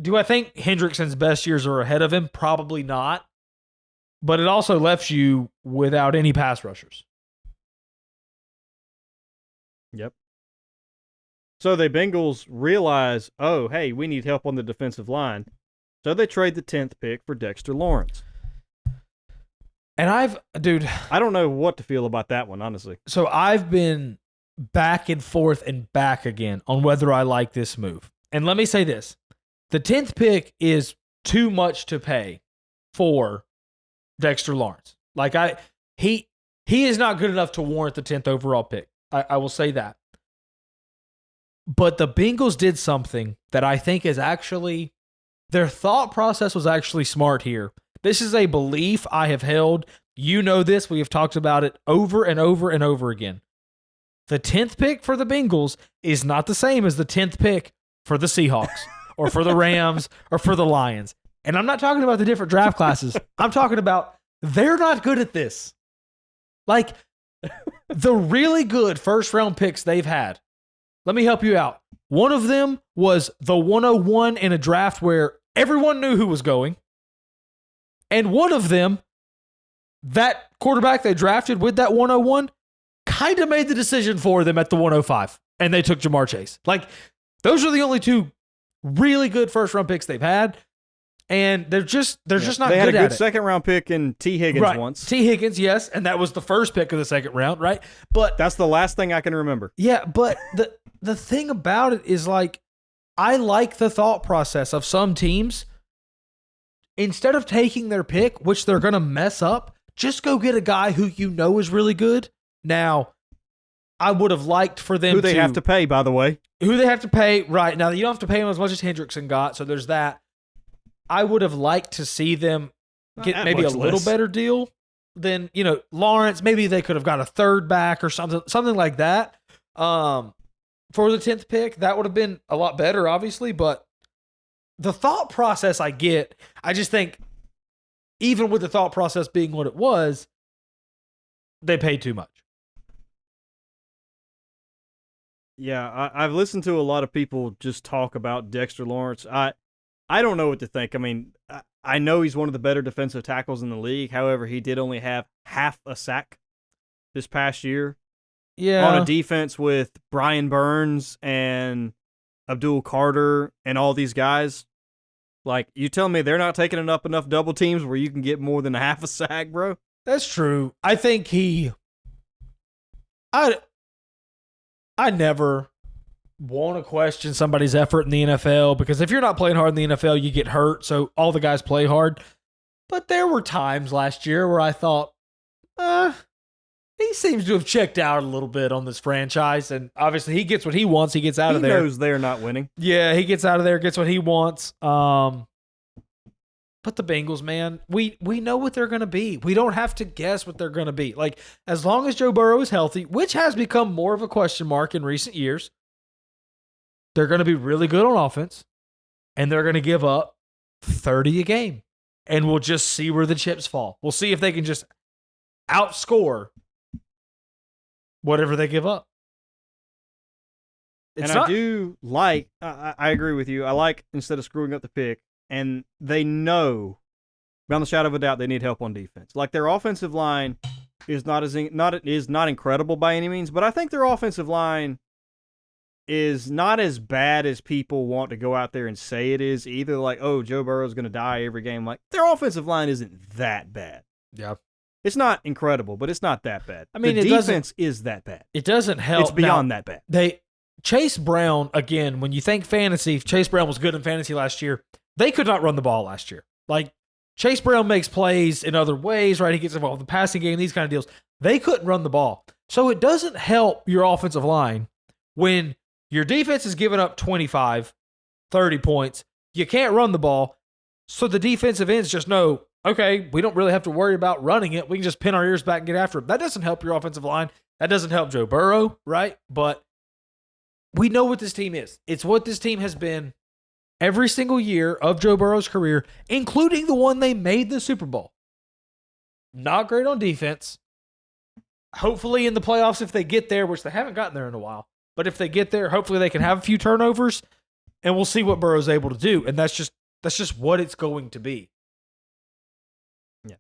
do I think Hendrickson's best years are ahead of him? Probably not. But it also left you without any pass rushers. Yep. So the Bengals realize, oh, hey, we need help on the defensive line. So they trade the 10th pick for Dexter Lawrence. And I don't know what to feel about that one, honestly. So I've been back and forth and back again on whether I like this move. And let me say this. The 10th pick is too much to pay for Dexter Lawrence. Like he is not good enough to warrant the 10th overall pick. I will say that. But the Bengals did something that I think is actually, their thought process was actually smart here. This is a belief I have held. You know this. We have talked about it over and over and over again. The 10th pick for the Bengals is not the same as the 10th pick for the Seahawks or for the Rams or for the Lions. And I'm not talking about the different draft classes. I'm talking about they're not good at this. Like, the really good first-round picks they've had. Let me help you out. One of them was the 101 in a draft where everyone knew who was going. And one of them, that quarterback they drafted with that 101, kind of made the decision for them at the 105. And they took Jamar Chase. Like, those are the only two really good first-round picks they've had. And they're just not good at it. They had a good second-round pick in T. Higgins once. T. Higgins, yes. And that was the first pick of the second round, right? But that's the last thing I can remember. Yeah, but the thing about it is, like, I like the thought process of some teams. Instead of taking their pick, which they're going to mess up, just go get a guy who you know is really good. Now, I would have liked for them who they have to pay, by the way. Who they have to pay, right. Now, you don't have to pay him as much as Hendrickson got, so there's that. I would have liked to see them get maybe a little better deal than, Lawrence. Maybe they could have got a third back or something like that. For the 10th pick, that would have been a lot better, obviously, but the thought process I get, I just think even with the thought process being what it was, they paid too much. Yeah, I've listened to a lot of people just talk about Dexter Lawrence. I don't know what to think. I mean, I know he's one of the better defensive tackles in the league. However, he did only have half a sack this past year. Yeah. On a defense with Brian Burns and Abdul Carter and all these guys. Like, you tell me they're not taking enough double teams where you can get more than a half a sack, bro? That's true. I think I never want to question somebody's effort in the NFL because if you're not playing hard in the NFL, you get hurt. So all the guys play hard. But there were times last year where I thought, he seems to have checked out a little bit on this franchise. And obviously he gets what he wants. He gets out of there. He knows they're not winning. Yeah, he gets out of there, gets what he wants. But the Bengals, man, we know what they're going to be. We don't have to guess what they're going to be. Like, as long as Joe Burrow is healthy, which has become more of a question mark in recent years, they're going to be really good on offense, and they're going to give up 30 a game. And we'll just see where the chips fall. We'll see if they can just outscore whatever they give up. I agree with you. I like, instead of screwing up the pick, and they know, beyond the shadow of a doubt, they need help on defense. Like, their offensive line is not incredible by any means, but I think their offensive line is not as bad as people want to go out there and say it is. Either like, oh, Joe Burrow's going to die every game. Like, their offensive line isn't that bad. Yeah. It's not incredible, but it's not that bad. I mean, the defense is that bad. It doesn't help. It's beyond that bad. Chase Brown, again, when you think fantasy, Chase Brown was good in fantasy last year. They could not run the ball last year. Like, Chase Brown makes plays in other ways, right? He gets involved in the passing game, these kind of deals. They couldn't run the ball. So it doesn't help your offensive line when your defense is giving up 25, 30 points. You can't run the ball. So the defensive ends just know, okay, we don't really have to worry about running it. We can just pin our ears back and get after it. That doesn't help your offensive line. That doesn't help Joe Burrow, right? But we know what this team is. It's what this team has been every single year of Joe Burrow's career, including the one they made the Super Bowl. Not great on defense. Hopefully in the playoffs, if they get there, which they haven't gotten there in a while, but if they get there, hopefully they can have a few turnovers, and we'll see what Burrow's able to do. And that's just what it's going to be. Yeah.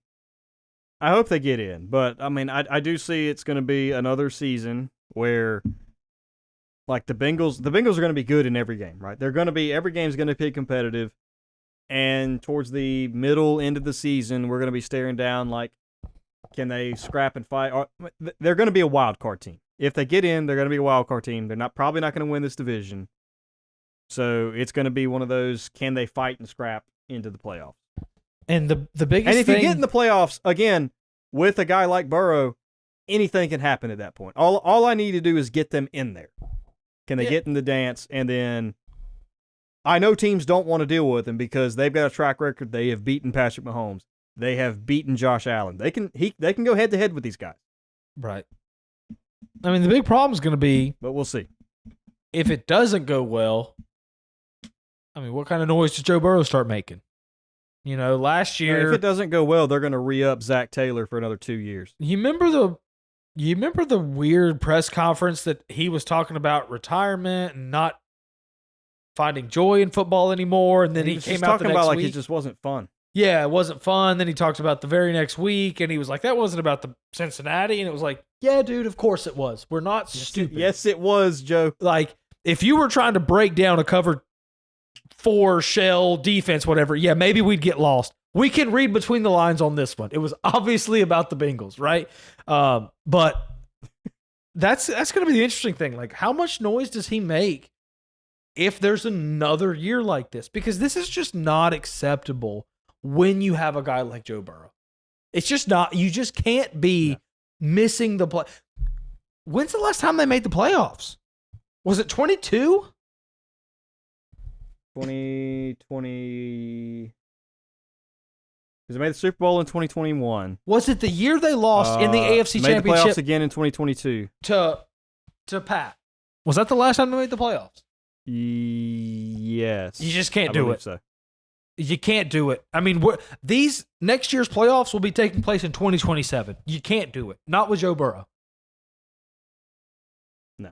I hope they get in, but I mean, I do see it's going to be another season where, like, the Bengals are going to be good in every game, right? Every game's going to be competitive, and towards the middle end of the season, we're going to be staring down, like, can they scrap and fight? They're going to be a wild card team. If they get in, they're going to be a wild card team. They're probably not going to win this division. So it's going to be one of those, can they fight and scrap into the playoffs? And the biggest thing... And if you get in the playoffs, again, with a guy like Burrow, anything can happen at that point. All I need to do is get them in there. Can they get in the dance? And then I know teams don't want to deal with him because they've got a track record. They have beaten Patrick Mahomes. They have beaten Josh Allen. They can go head to head with these guys. Right. I mean, the big problem is going to be, but we'll see. If it doesn't go well, I mean, what kind of noise does Joe Burrow start making? You know, last year, if it doesn't go well, they're going to re-up Zach Taylor for another 2 years. You remember the weird press conference that he was talking about retirement and not finding joy in football anymore, and then he came out the next like week. it just wasn't fun. Yeah, it wasn't fun. Then he talked about the very next week, and he was like, that wasn't about the Cincinnati. And it was like, yeah, dude, of course it was. We're not stupid. Yes, it was, Joe. Like, if you were trying to break down a cover 4 shell defense, whatever, yeah, maybe we'd get lost. We can read between the lines on this one. It was obviously about the Bengals, right? But that's going to be the interesting thing. Like, how much noise does he make if there's another year like this? Because this is just not acceptable when you have a guy like Joe Burrow. It's just not. You just can't be missing the play. When's the last time they made the playoffs? Was it 22? 2020. Because they made the Super Bowl in 2021. Was it the year they lost in the AFC made Championship? The playoffs again in 2022. To Pat. Was that the last time they made the playoffs? Yes. You just can't do it. So. You can't do it. I mean, these next year's playoffs will be taking place in 2027. You can't do it. Not with Joe Burrow. No.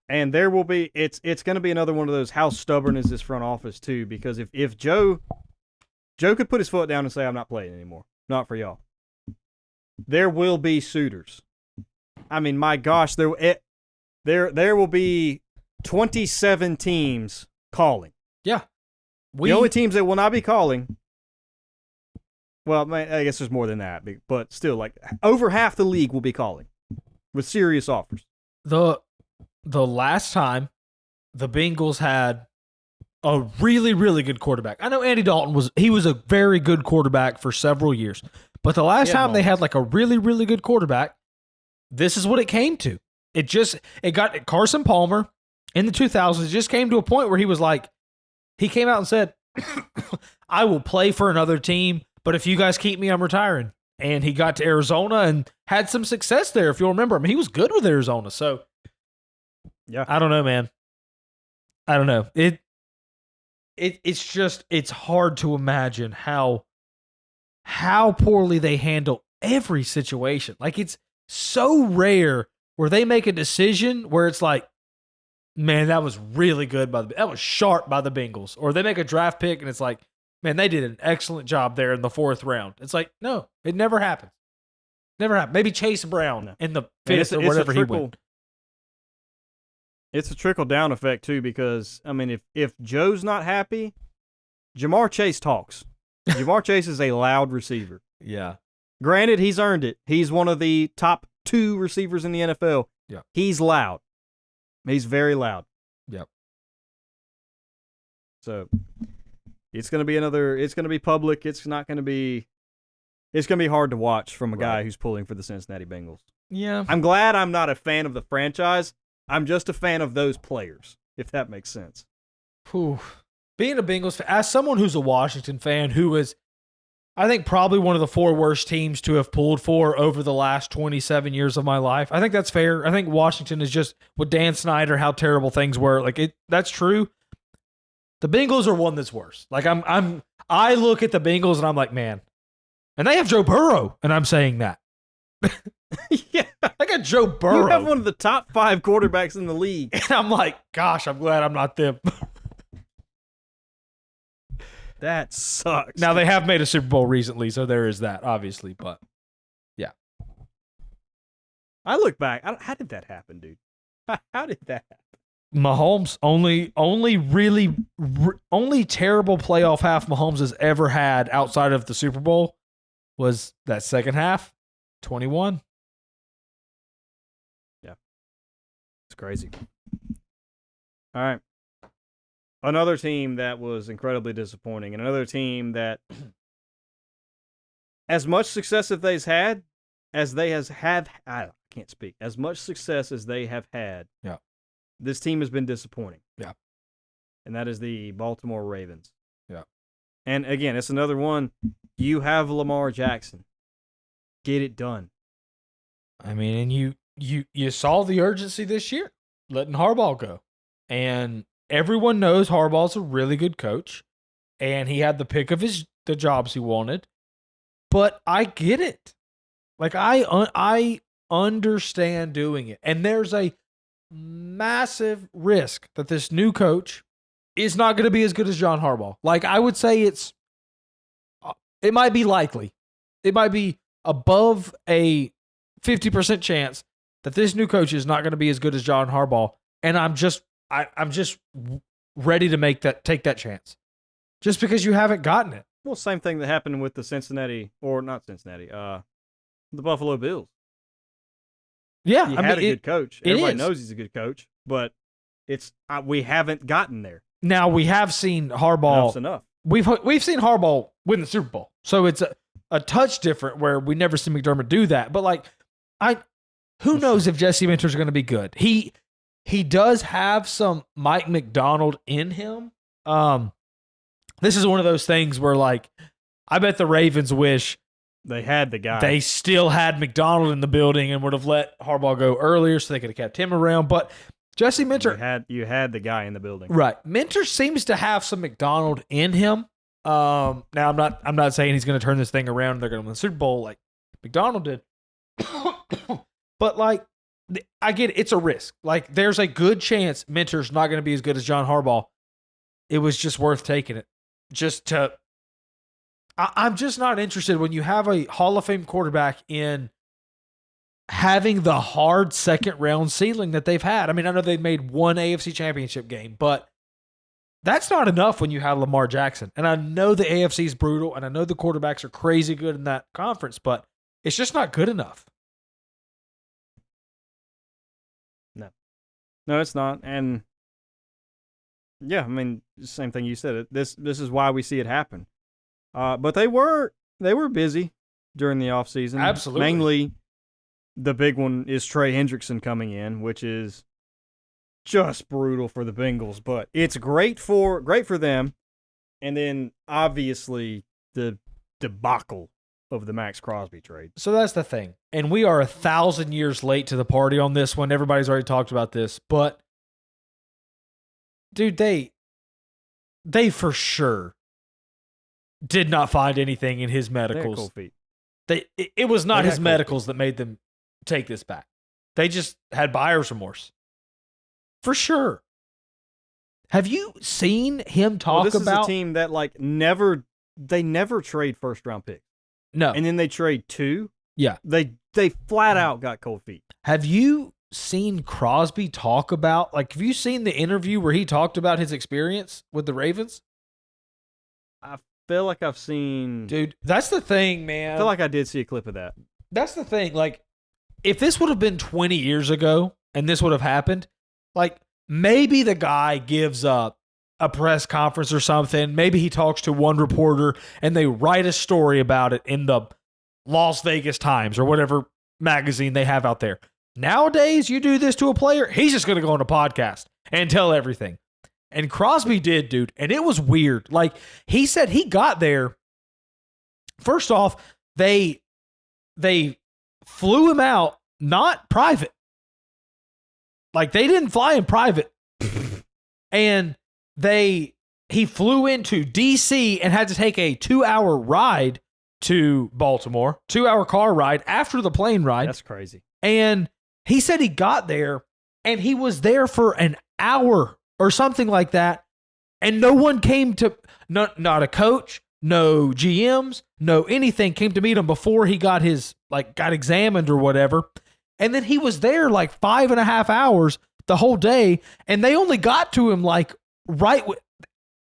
And there will be, it's going to be another one of those, how stubborn is this front office too? Because if Joe could put his foot down and say, I'm not playing anymore. Not for y'all. There will be suitors. I mean, my gosh, there will be 27 teams calling. Yeah. The only teams that will not be calling, well, I guess there's more than that, but still, like, over half the league will be calling with serious offers. The last time the Bengals had a really, really good quarterback. I know Andy Dalton was a very good quarterback for several years, but the last time they had like a really, really good quarterback, this is what it came to. It got Carson Palmer in the 2000s. It just came to a point where he was like, he came out and said, I will play for another team, but if you guys keep me, I'm retiring. And he got to Arizona and had some success there, if you'll remember. I mean, he was good with Arizona. So, yeah, I don't know, man. I don't know. It's hard to imagine how poorly they handle every situation. Like, it's so rare where they make a decision where it's like, man, that was really good that was sharp by the Bengals. Or they make a draft pick and it's like, man, they did an excellent job there in the 4th round. It's like, no, it never happens. Never happened. Maybe Chase Brown in the it's fifth or whatever he went. It's a trickle-down effect, too, because, I mean, if Joe's not happy, Jamar Chase talks. Jamar Chase is a loud receiver. Yeah. Granted, he's earned it. He's one of the top 2 receivers in the NFL. Yeah. He's loud. He's very loud. Yep. So it's going to be public. It's going to be hard to watch from a guy who's pulling for the Cincinnati Bengals. Yeah. I'm glad I'm not a fan of the franchise. I'm just a fan of those players, if that makes sense. Whew. Being a Bengals fan, as someone who's a Washington fan who is, I think, probably one of the 4 worst teams to have pulled for over the last 27 years of my life. I think that's fair. I think Washington is just, with Dan Snyder, how terrible things were. Like, that's true. The Bengals are one that's worse. Like, I look at the Bengals and I'm like, man, and they have Joe Burrow, and I'm saying that. Yeah. I got Joe Burrow. You have one of the top 5 quarterbacks in the league. And I'm like, gosh, I'm glad I'm not them. That sucks. Now, they have made a Super Bowl recently, so there is that, obviously. But, yeah. I look back. How did that happen, dude? How did that happen? Mahomes, only terrible playoff half Mahomes has ever had outside of the Super Bowl was that second half, 21. Yeah. It's crazy. All right. Another team that was incredibly disappointing, and another team that, as much success as as much success as they have had, yeah, this team has been disappointing. Yeah. And that is the Baltimore Ravens. Yeah. And again, it's another one. You have Lamar Jackson. Get it done. I mean, and you saw the urgency this year, letting Harbaugh go. And everyone knows Harbaugh's a really good coach, and he had the pick of the jobs he wanted. But I get it. Like, I understand doing it. And there's a massive risk that this new coach is not going to be as good as John Harbaugh. Like, I would say it might be likely. It might be above a 50% chance that this new coach is not going to be as good as John Harbaugh. And I'm just ready to take that chance. Just because you haven't gotten it. Well, same thing that happened with the Buffalo Bills. Yeah, He had a good coach. Everybody knows he's a good coach, but we haven't gotten there. Now, we have seen Harbaugh. Enough's enough. We've seen Harbaugh win the Super Bowl, so it's a touch different where we never see McDermott do that. But like, who knows if Jesse Minter's going to be good? He does have some Mike McDonald in him. This is one of those things where, like, I bet the Ravens wish they had the guy. They still had McDonald in the building and would have let Harbaugh go earlier so they could have kept him around. But Jesse Minter, you had the guy in the building, right? Minter seems to have some McDonald in him. Now I'm not saying he's going to turn this thing around and they're going to win the Super Bowl like McDonald did, but like, I get it, it's a risk. Like, there's a good chance Minter's not going to be as good as John Harbaugh. It was just worth taking it, I'm just not interested when you have a Hall of Fame quarterback in having the hard second round ceiling that they've had. I mean, I know they've made one AFC championship game, but that's not enough when you have Lamar Jackson. And I know the AFC is brutal, and I know the quarterbacks are crazy good in that conference, but it's just not good enough. No, it's not. And yeah, I mean, same thing you said. This is why we see it happen. But they were busy during the offseason. Absolutely. Mainly, the big one is Trey Hendrickson coming in, which is just brutal for the Bengals. But it's great for them. And then, obviously, the debacle of the Max Crosby trade. So that's the thing. And we are 1,000 years late to the party on this one. Everybody's already talked about this. But, dude, they for sure did not find anything in his medicals. Cold feet. It was not his medicals that made them take this back. They just had buyer's remorse. For sure. Have you seen him talk this about... is a team that, like, never trade first-round picks. No. And then they trade 2. Yeah. They flat out got cold feet. Have you seen Crosby talk about, like, have you seen the interview where he talked about his experience with the Ravens? I feel like I've seen. Dude, that's the thing, man. I feel like I did see a clip of that. That's the thing. Like, if this would have been 20 years ago and this would have happened, like, maybe the guy gives up a press conference or something. Maybe he talks to one reporter and they write a story about it in the Las Vegas Times or whatever magazine they have out there. Nowadays, you do this to a player, he's just going to go on a podcast and tell everything. And Crosby did, dude. And it was weird. Like, he said he got there. First off, they flew him out, not private. Like, they didn't fly in private. And he flew into D.C. and had to take a 2-hour ride to Baltimore, 2-hour car ride after the plane ride. That's crazy. And he said he got there and he was there for an hour or something like that. And no one came to, not a coach, no GMs, no anything came to meet him before he got got examined or whatever. And then he was there like 5.5 hours the whole day. And they only got to him like right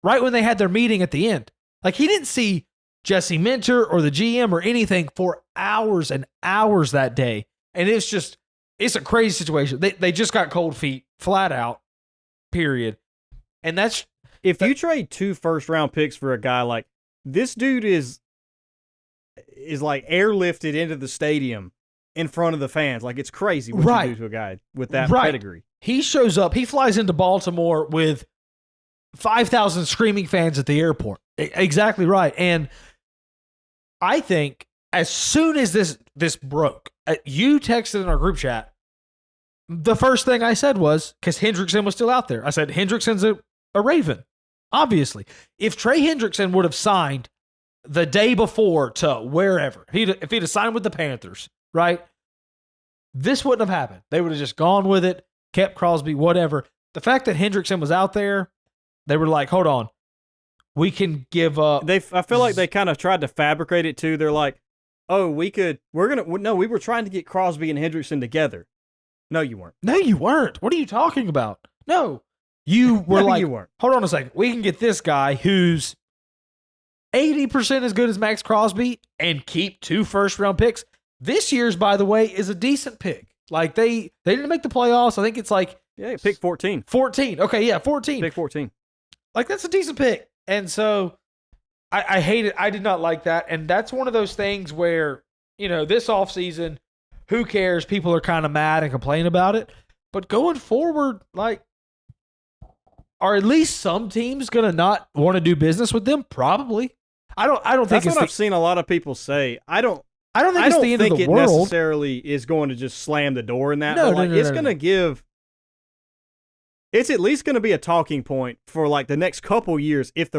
when they had their meeting at the end. Like, he didn't see Jesse Minter or the GM or anything for hours and hours that day. And it's a crazy situation. They just got cold feet, flat out, period. And that's... If you trade 2 first-round picks for a guy like... This dude is like airlifted into the stadium in front of the fans. Like, it's crazy what you do to a guy with that pedigree. He shows up. He flies into Baltimore with 5,000 screaming fans at the airport. Exactly right. And I think as soon as this broke, you texted in our group chat, the first thing I said was, because Hendrickson was still out there, I said, Hendrickson's a Raven, obviously. If Trey Hendrickson would have signed the day before to wherever, if he'd have signed with the Panthers, right, this wouldn't have happened. They would have just gone with it, kept Crosby, whatever. The fact that Hendrickson was out there, they were like, hold on, we can give up. I feel like they kind of tried to fabricate it too. They're like, oh, we were trying to get Crosby and Hendrickson together. No, you weren't. No, you weren't. What are you talking about? No, you were No, like, you weren't. Hold on a second. We can get this guy who's 80% as good as Max Crosby and keep 2 first-round picks. This year's, by the way, is a decent pick. Like, they didn't make the playoffs. I think it's like... Yeah, pick 14. 14. Okay, yeah, 14. Pick 14. Like, that's a decent pick. And so I hate it. I did not like that. And that's one of those things where, this offseason, who cares? People are kind of mad and complain about it. But going forward, like, are at least some teams going to not want to do business with them? Probably. I don't think that's what I've seen a lot of people say. I don't think it's the end of the world. It necessarily is going to just slam the door in that. No, it's going to give. It's at least going to be a talking point for like the next couple years. If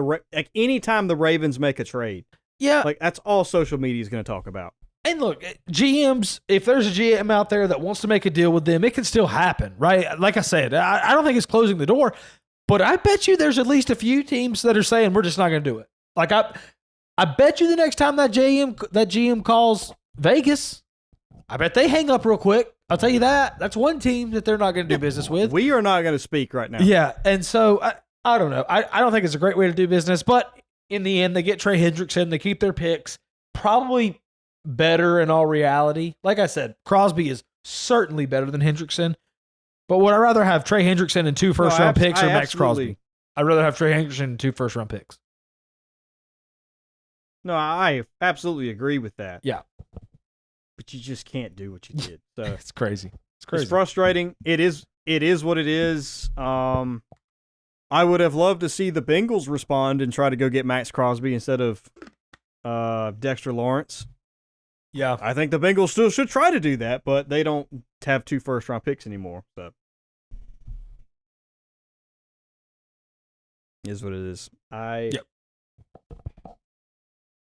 anytime the Ravens make a trade, yeah, like that's all social media is going to talk about. And look, GMs, if there's a GM out there that wants to make a deal with them, it can still happen, right? Like I said, I don't think it's closing the door, but I bet you there's at least a few teams that are saying we're just not going to do it. Like I bet you the next time that GM calls Vegas, I bet they hang up real quick. I'll tell you that. That's one team that they're not going to do business with. We are not going to speak right now. Yeah, and so I don't know. I don't think it's a great way to do business, but in the end, they get Trey Hendrickson. They keep their picks. Probably better in all reality. Like I said, Crosby is certainly better than Hendrickson, but would I rather have Trey Hendrickson and 2 first-round picks or Max Crosby? I'd rather have Trey Hendrickson and 2 first-round picks. No, I absolutely agree with that. Yeah. But you just can't do what you did. So it's crazy. It's frustrating. It is what it is. I would have loved to see the Bengals respond and try to go get Max Crosby instead of Dexter Lawrence. Yeah. I think the Bengals still should try to do that, but they don't have 2 first-round picks anymore. So is what it is. Yep.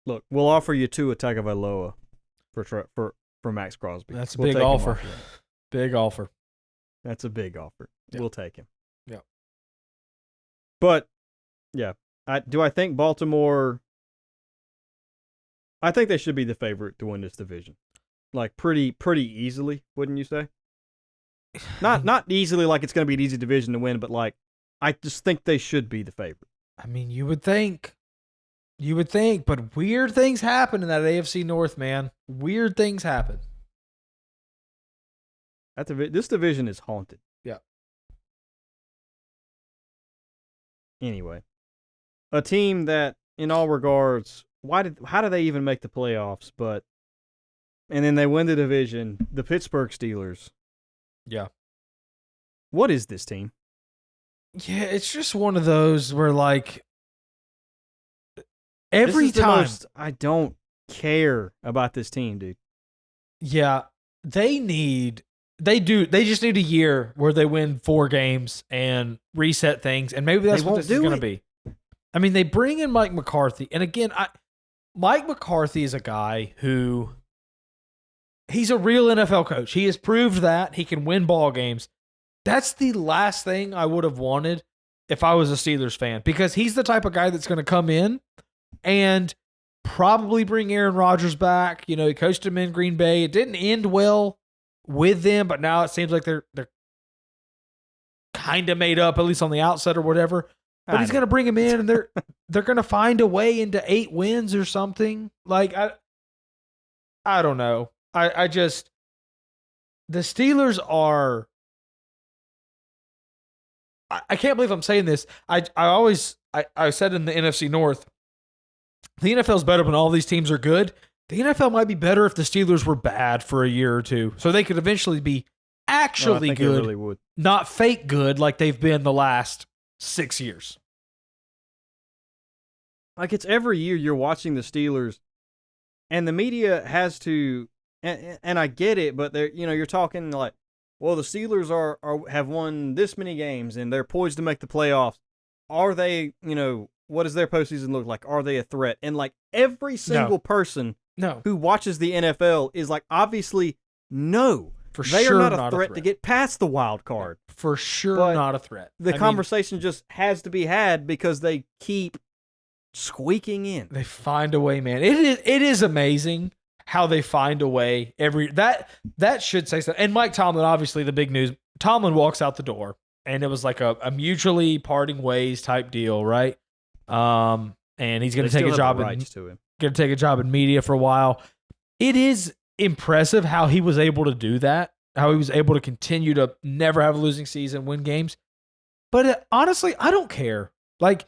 Look, we'll offer you Tua Tagovailoa for Max Crosby. That's a big offer. Big offer. That's a big offer. Yep. We'll take him. Yeah. But yeah, I think Baltimore. I think they should be the favorite to win this division. like pretty easily, wouldn't you say? Not easily like it's going to be an easy division to win, but like I just think they should be the favorite. I mean, you would think, but weird things happen in that AFC North, man. Weird things happen. This division is haunted. Yeah. Anyway, a team that, in all regards, how do they even make the playoffs? And then they win the division. The Pittsburgh Steelers. Yeah. What is this team? Yeah, it's just one of those where like every time I don't care about this team, dude. Yeah, they just need a year where they win 4 games and reset things, and maybe that's what this is going to be. I mean, they bring in Mike McCarthy, and again, Mike McCarthy is a guy who he's a real NFL coach. He has proved that he can win ball games. That's the last thing I would have wanted if I was a Steelers fan, because he's the type of guy that's going to come in and probably bring Aaron Rodgers back. You know, he coached him in Green Bay. It didn't end well with them, but now it seems like they're kind of made up, at least on the outset or whatever. But he's going to bring him in, and they're going to find a way into 8 wins or something. Like I don't know. I just the Steelers are. I can't believe I'm saying this. I said in the NFC North, the NFL is better when all these teams are good. The NFL might be better if the Steelers were bad for a year or two, so they could eventually be actually good, it really would. Not fake good like they've been the last 6 years. Like, it's every year you're watching the Steelers, and the media has to, and I get it, but you're talking like, well, the Steelers have won this many games and they're poised to make the playoffs. Are they, what does their postseason look like? Are they a threat? And like every single person who watches the NFL is like, obviously, no. They are not a threat to get past the wild card. For sure, not a threat. The conversation just has to be had because they keep squeaking in. They find a way, man. It is amazing how they find a way that should say something. And Mike Tomlin, obviously the big news. Tomlin walks out the door, and it was like a mutually parting ways type deal, right? And he's going to take a job in media for a while. It is impressive how he was able to do that, how he was able to continue to never have a losing season, win games. But honestly, I don't care. Like,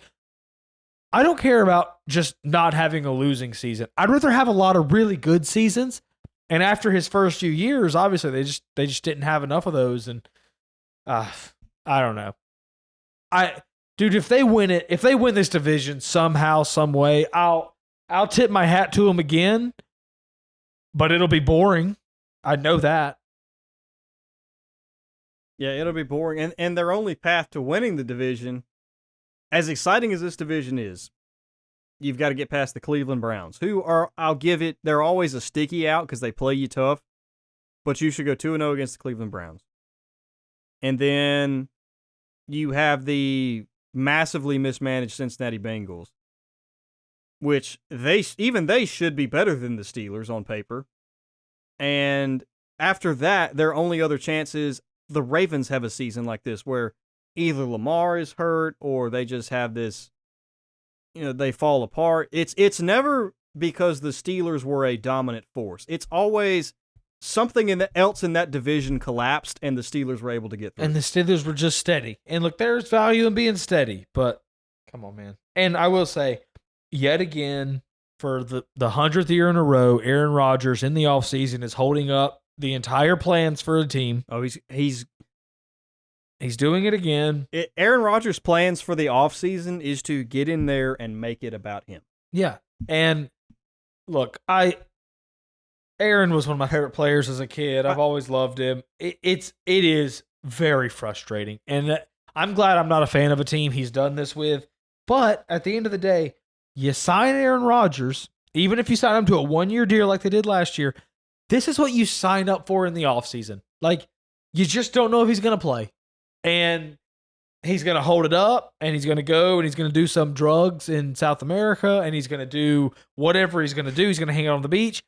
I don't care about just not having a losing season. I'd rather have a lot of really good seasons. And after his first few years, obviously they just didn't have enough of those. And I don't know. Dude, if they win this division somehow, some way, I'll tip my hat to them again. But it'll be boring. I know that. Yeah, it'll be boring. And their only path to winning the division, as exciting as this division is, you've got to get past the Cleveland Browns, who are, I'll give it, they're always a sticky out because they play you tough, but you should go 2-0 against the Cleveland Browns. And then you have the massively mismanaged Cincinnati Bengals, which they should be better than the Steelers on paper. And after that, their only other chance is the Ravens have a season like this where either Lamar is hurt or they just have this, they fall apart. It's never because the Steelers were a dominant force. It's always something else in that division collapsed and the Steelers were able to get through. And the Steelers were just steady. And look, there's value in being steady, but come on, man. And I will say, yet again, for the 100th year in a row, Aaron Rodgers in the offseason is holding up the entire plans for the team. Oh, he's doing it again. Aaron Rodgers' plans for the offseason is to get in there and make it about him. Yeah. And look, Aaron was one of my favorite players as a kid. I've always loved him. It is very frustrating. And I'm glad I'm not a fan of a team he's done this with. But at the end of the day, you sign Aaron Rodgers, even if you sign him to a 1-year deal like they did last year, this is what you sign up for in the offseason. Like, you just don't know if he's going to play. And he's going to hold it up, and he's going to go, and he's going to do some drugs in South America, and he's going to do whatever he's going to do. He's going to hang out on the beach.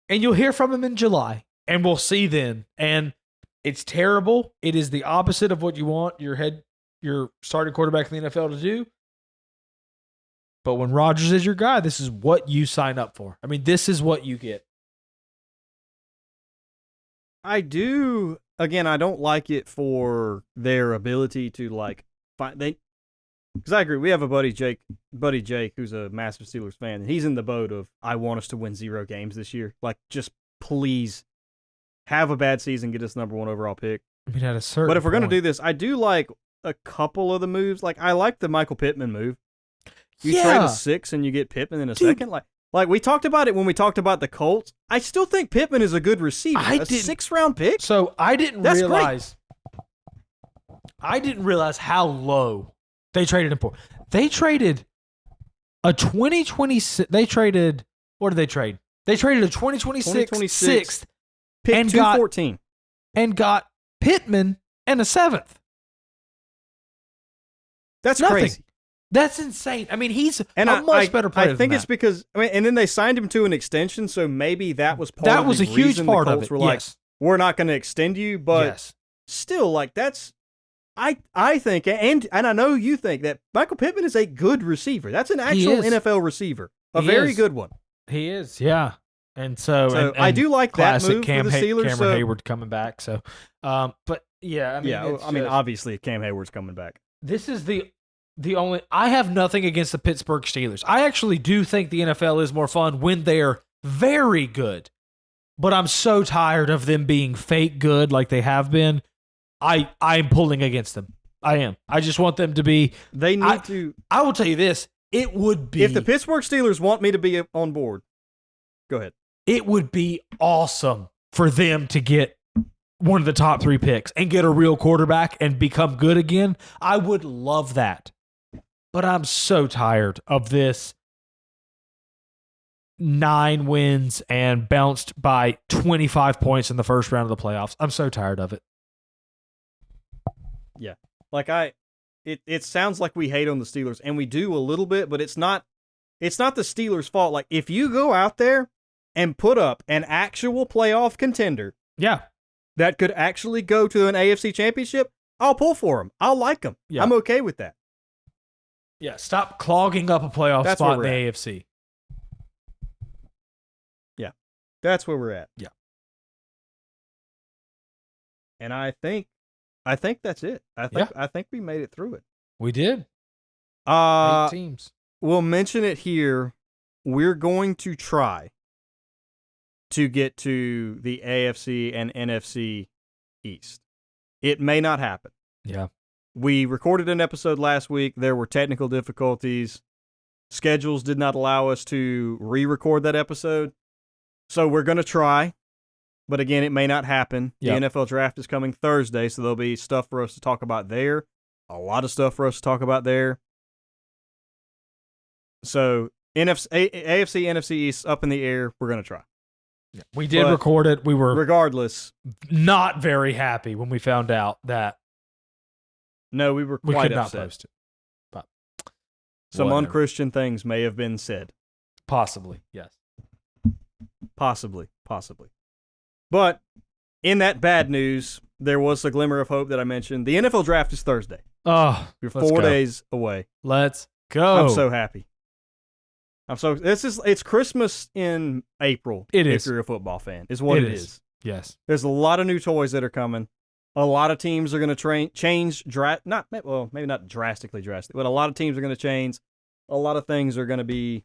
and you'll hear from him in July, and we'll see then. And it's terrible. It is the opposite of what you want your starting quarterback in the NFL to do. But when Rodgers is your guy, this is what you sign up for. I mean, this is what you get. I do. Again, I don't like it for their ability to like find they. Because I agree, we have a buddy Jake, who's a massive Steelers fan, and he's in the boat of I want us to win 0 games this year. Like, just please have a bad season, get us number 1 overall pick. I mean, at a certain But if we're going to point- do this, I do like a couple of the moves. Like, I like the Michael Pittman move. You trade Yeah. a 6 and you get Pittman in a Dude. second. Like we talked about it when we talked about the Colts. I still think Pittman is a good receiver. I A didn't- 6th-round pick. So I didn't That's great. realize. I didn't realize how low they traded him for. They traded a 2026. They traded. What did they trade? They traded a 2026 sixth Pick and got 214. and got Pittman and a 7th. That's Nothing. crazy. That's insane. I mean, he's And a much better player. I think than it's because and then they signed him to an extension, so maybe that was part of that was the a huge reason part the of Colts it. were like, Yes. we're not going to extend you, but Yes. still, like that's I think and I know you think that Michael Pittman is a good receiver. That's an actual is. NFL receiver, a He very is. good one. He is. Yeah. And so, So and I do like that classic move Cam for the Steelers. Cameron so, Hayward coming back. So, but yeah, I mean, yeah, it's I mean, just- obviously Cam Hayward's coming back. this is the only. I have nothing against the Pittsburgh Steelers. I actually do think the NFL is more fun when they're very good. But I'm so tired of them being fake good like they have been. I'm pulling against them. I am. I just want them to be. They need to. I will tell you this. It would be If the Pittsburgh Steelers want me to be on board, go ahead. it would be awesome for them to get one of the top 3 picks and get a real quarterback and become good again. I would love that. But I'm so tired of this 9 wins and bounced by 25 points in the first round of the playoffs. I'm so tired of it. Like it sounds like we hate on the Steelers, and we do a little bit, but it's not the Steelers' fault. Like if you go out there and put up an actual playoff contender Yeah. that could actually go to an AFC championship, I'll pull for them. I'll like them. Yeah. I'm okay with that. Yeah. Stop clogging up a playoff That's spot in where the we're AFC. That's where we're at. Yeah. And I think that's it. I think we made it through it. We did. 8 Uh, teams. we'll mention it here. We're going to try to get to the AFC and NFC East. It may not happen. Yeah. We recorded an episode last week. There were technical difficulties. Schedules did not allow us to re-record that episode. So we're going to try. But again, it may not happen. Yep. The NFL draft is coming Thursday, so there'll be stuff for us to talk about there. A lot of stuff for us to talk about there. So AFC, NFC East up in the air. We're going to try. We did But record it. We were Regardless, not very happy when we found out that no, we were we quite could not upset. post it. But Some whatever. unchristian things may have been said. Possibly, yes. Possibly. But in that bad news, there was a glimmer of hope that I mentioned. The NFL draft is Thursday. Oh, We're let's 4 go. days away. Let's go. I'm so happy. It's Christmas in April. It if is. you're a football fan, is what It it is. is. Yes. There's a lot of new toys that are coming. A lot of teams are going to change. Maybe not drastically, but a lot of teams are going to change. A lot of things are going to be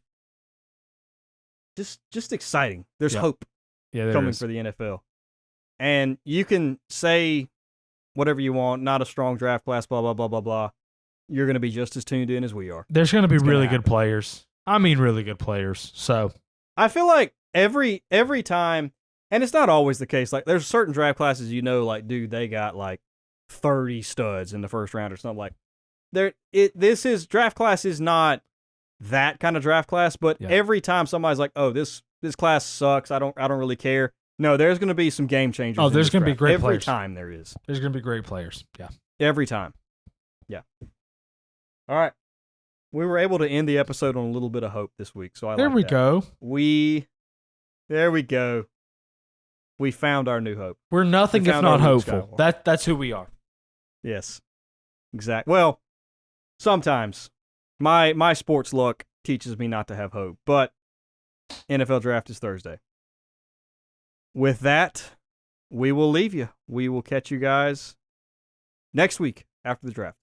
just exciting. There's Yeah. hope Yeah, there coming is. for the NFL. And you can say whatever you want, not a strong draft class, blah, blah, blah, blah, blah. You're going to be just as tuned in as we are. There's going to be It's gonna really happen. good players. I mean, really good players. So, I feel like every time, and it's not always the case, like there's certain draft classes, like, dude, they got like 30 studs in the first round or something like draft class is not that kind of draft class, but Yeah. every time somebody's like, oh, this class sucks, I don't really care. No, there's going to be some game changers. Oh, in there's this gonna be draft. great every players. time there is. there's going to be great players. Yeah. Every time. Yeah. All right. We were able to end the episode on a little bit of hope this week, so I There like we that. go. We There we go. We found our new hope. We're nothing We if found not our Luke hopeful. Skywalker. That's who we are. Yes. Exactly. Well, sometimes my sports luck teaches me not to have hope, but NFL draft is Thursday. With that, we will leave you. We will catch you guys next week after the draft.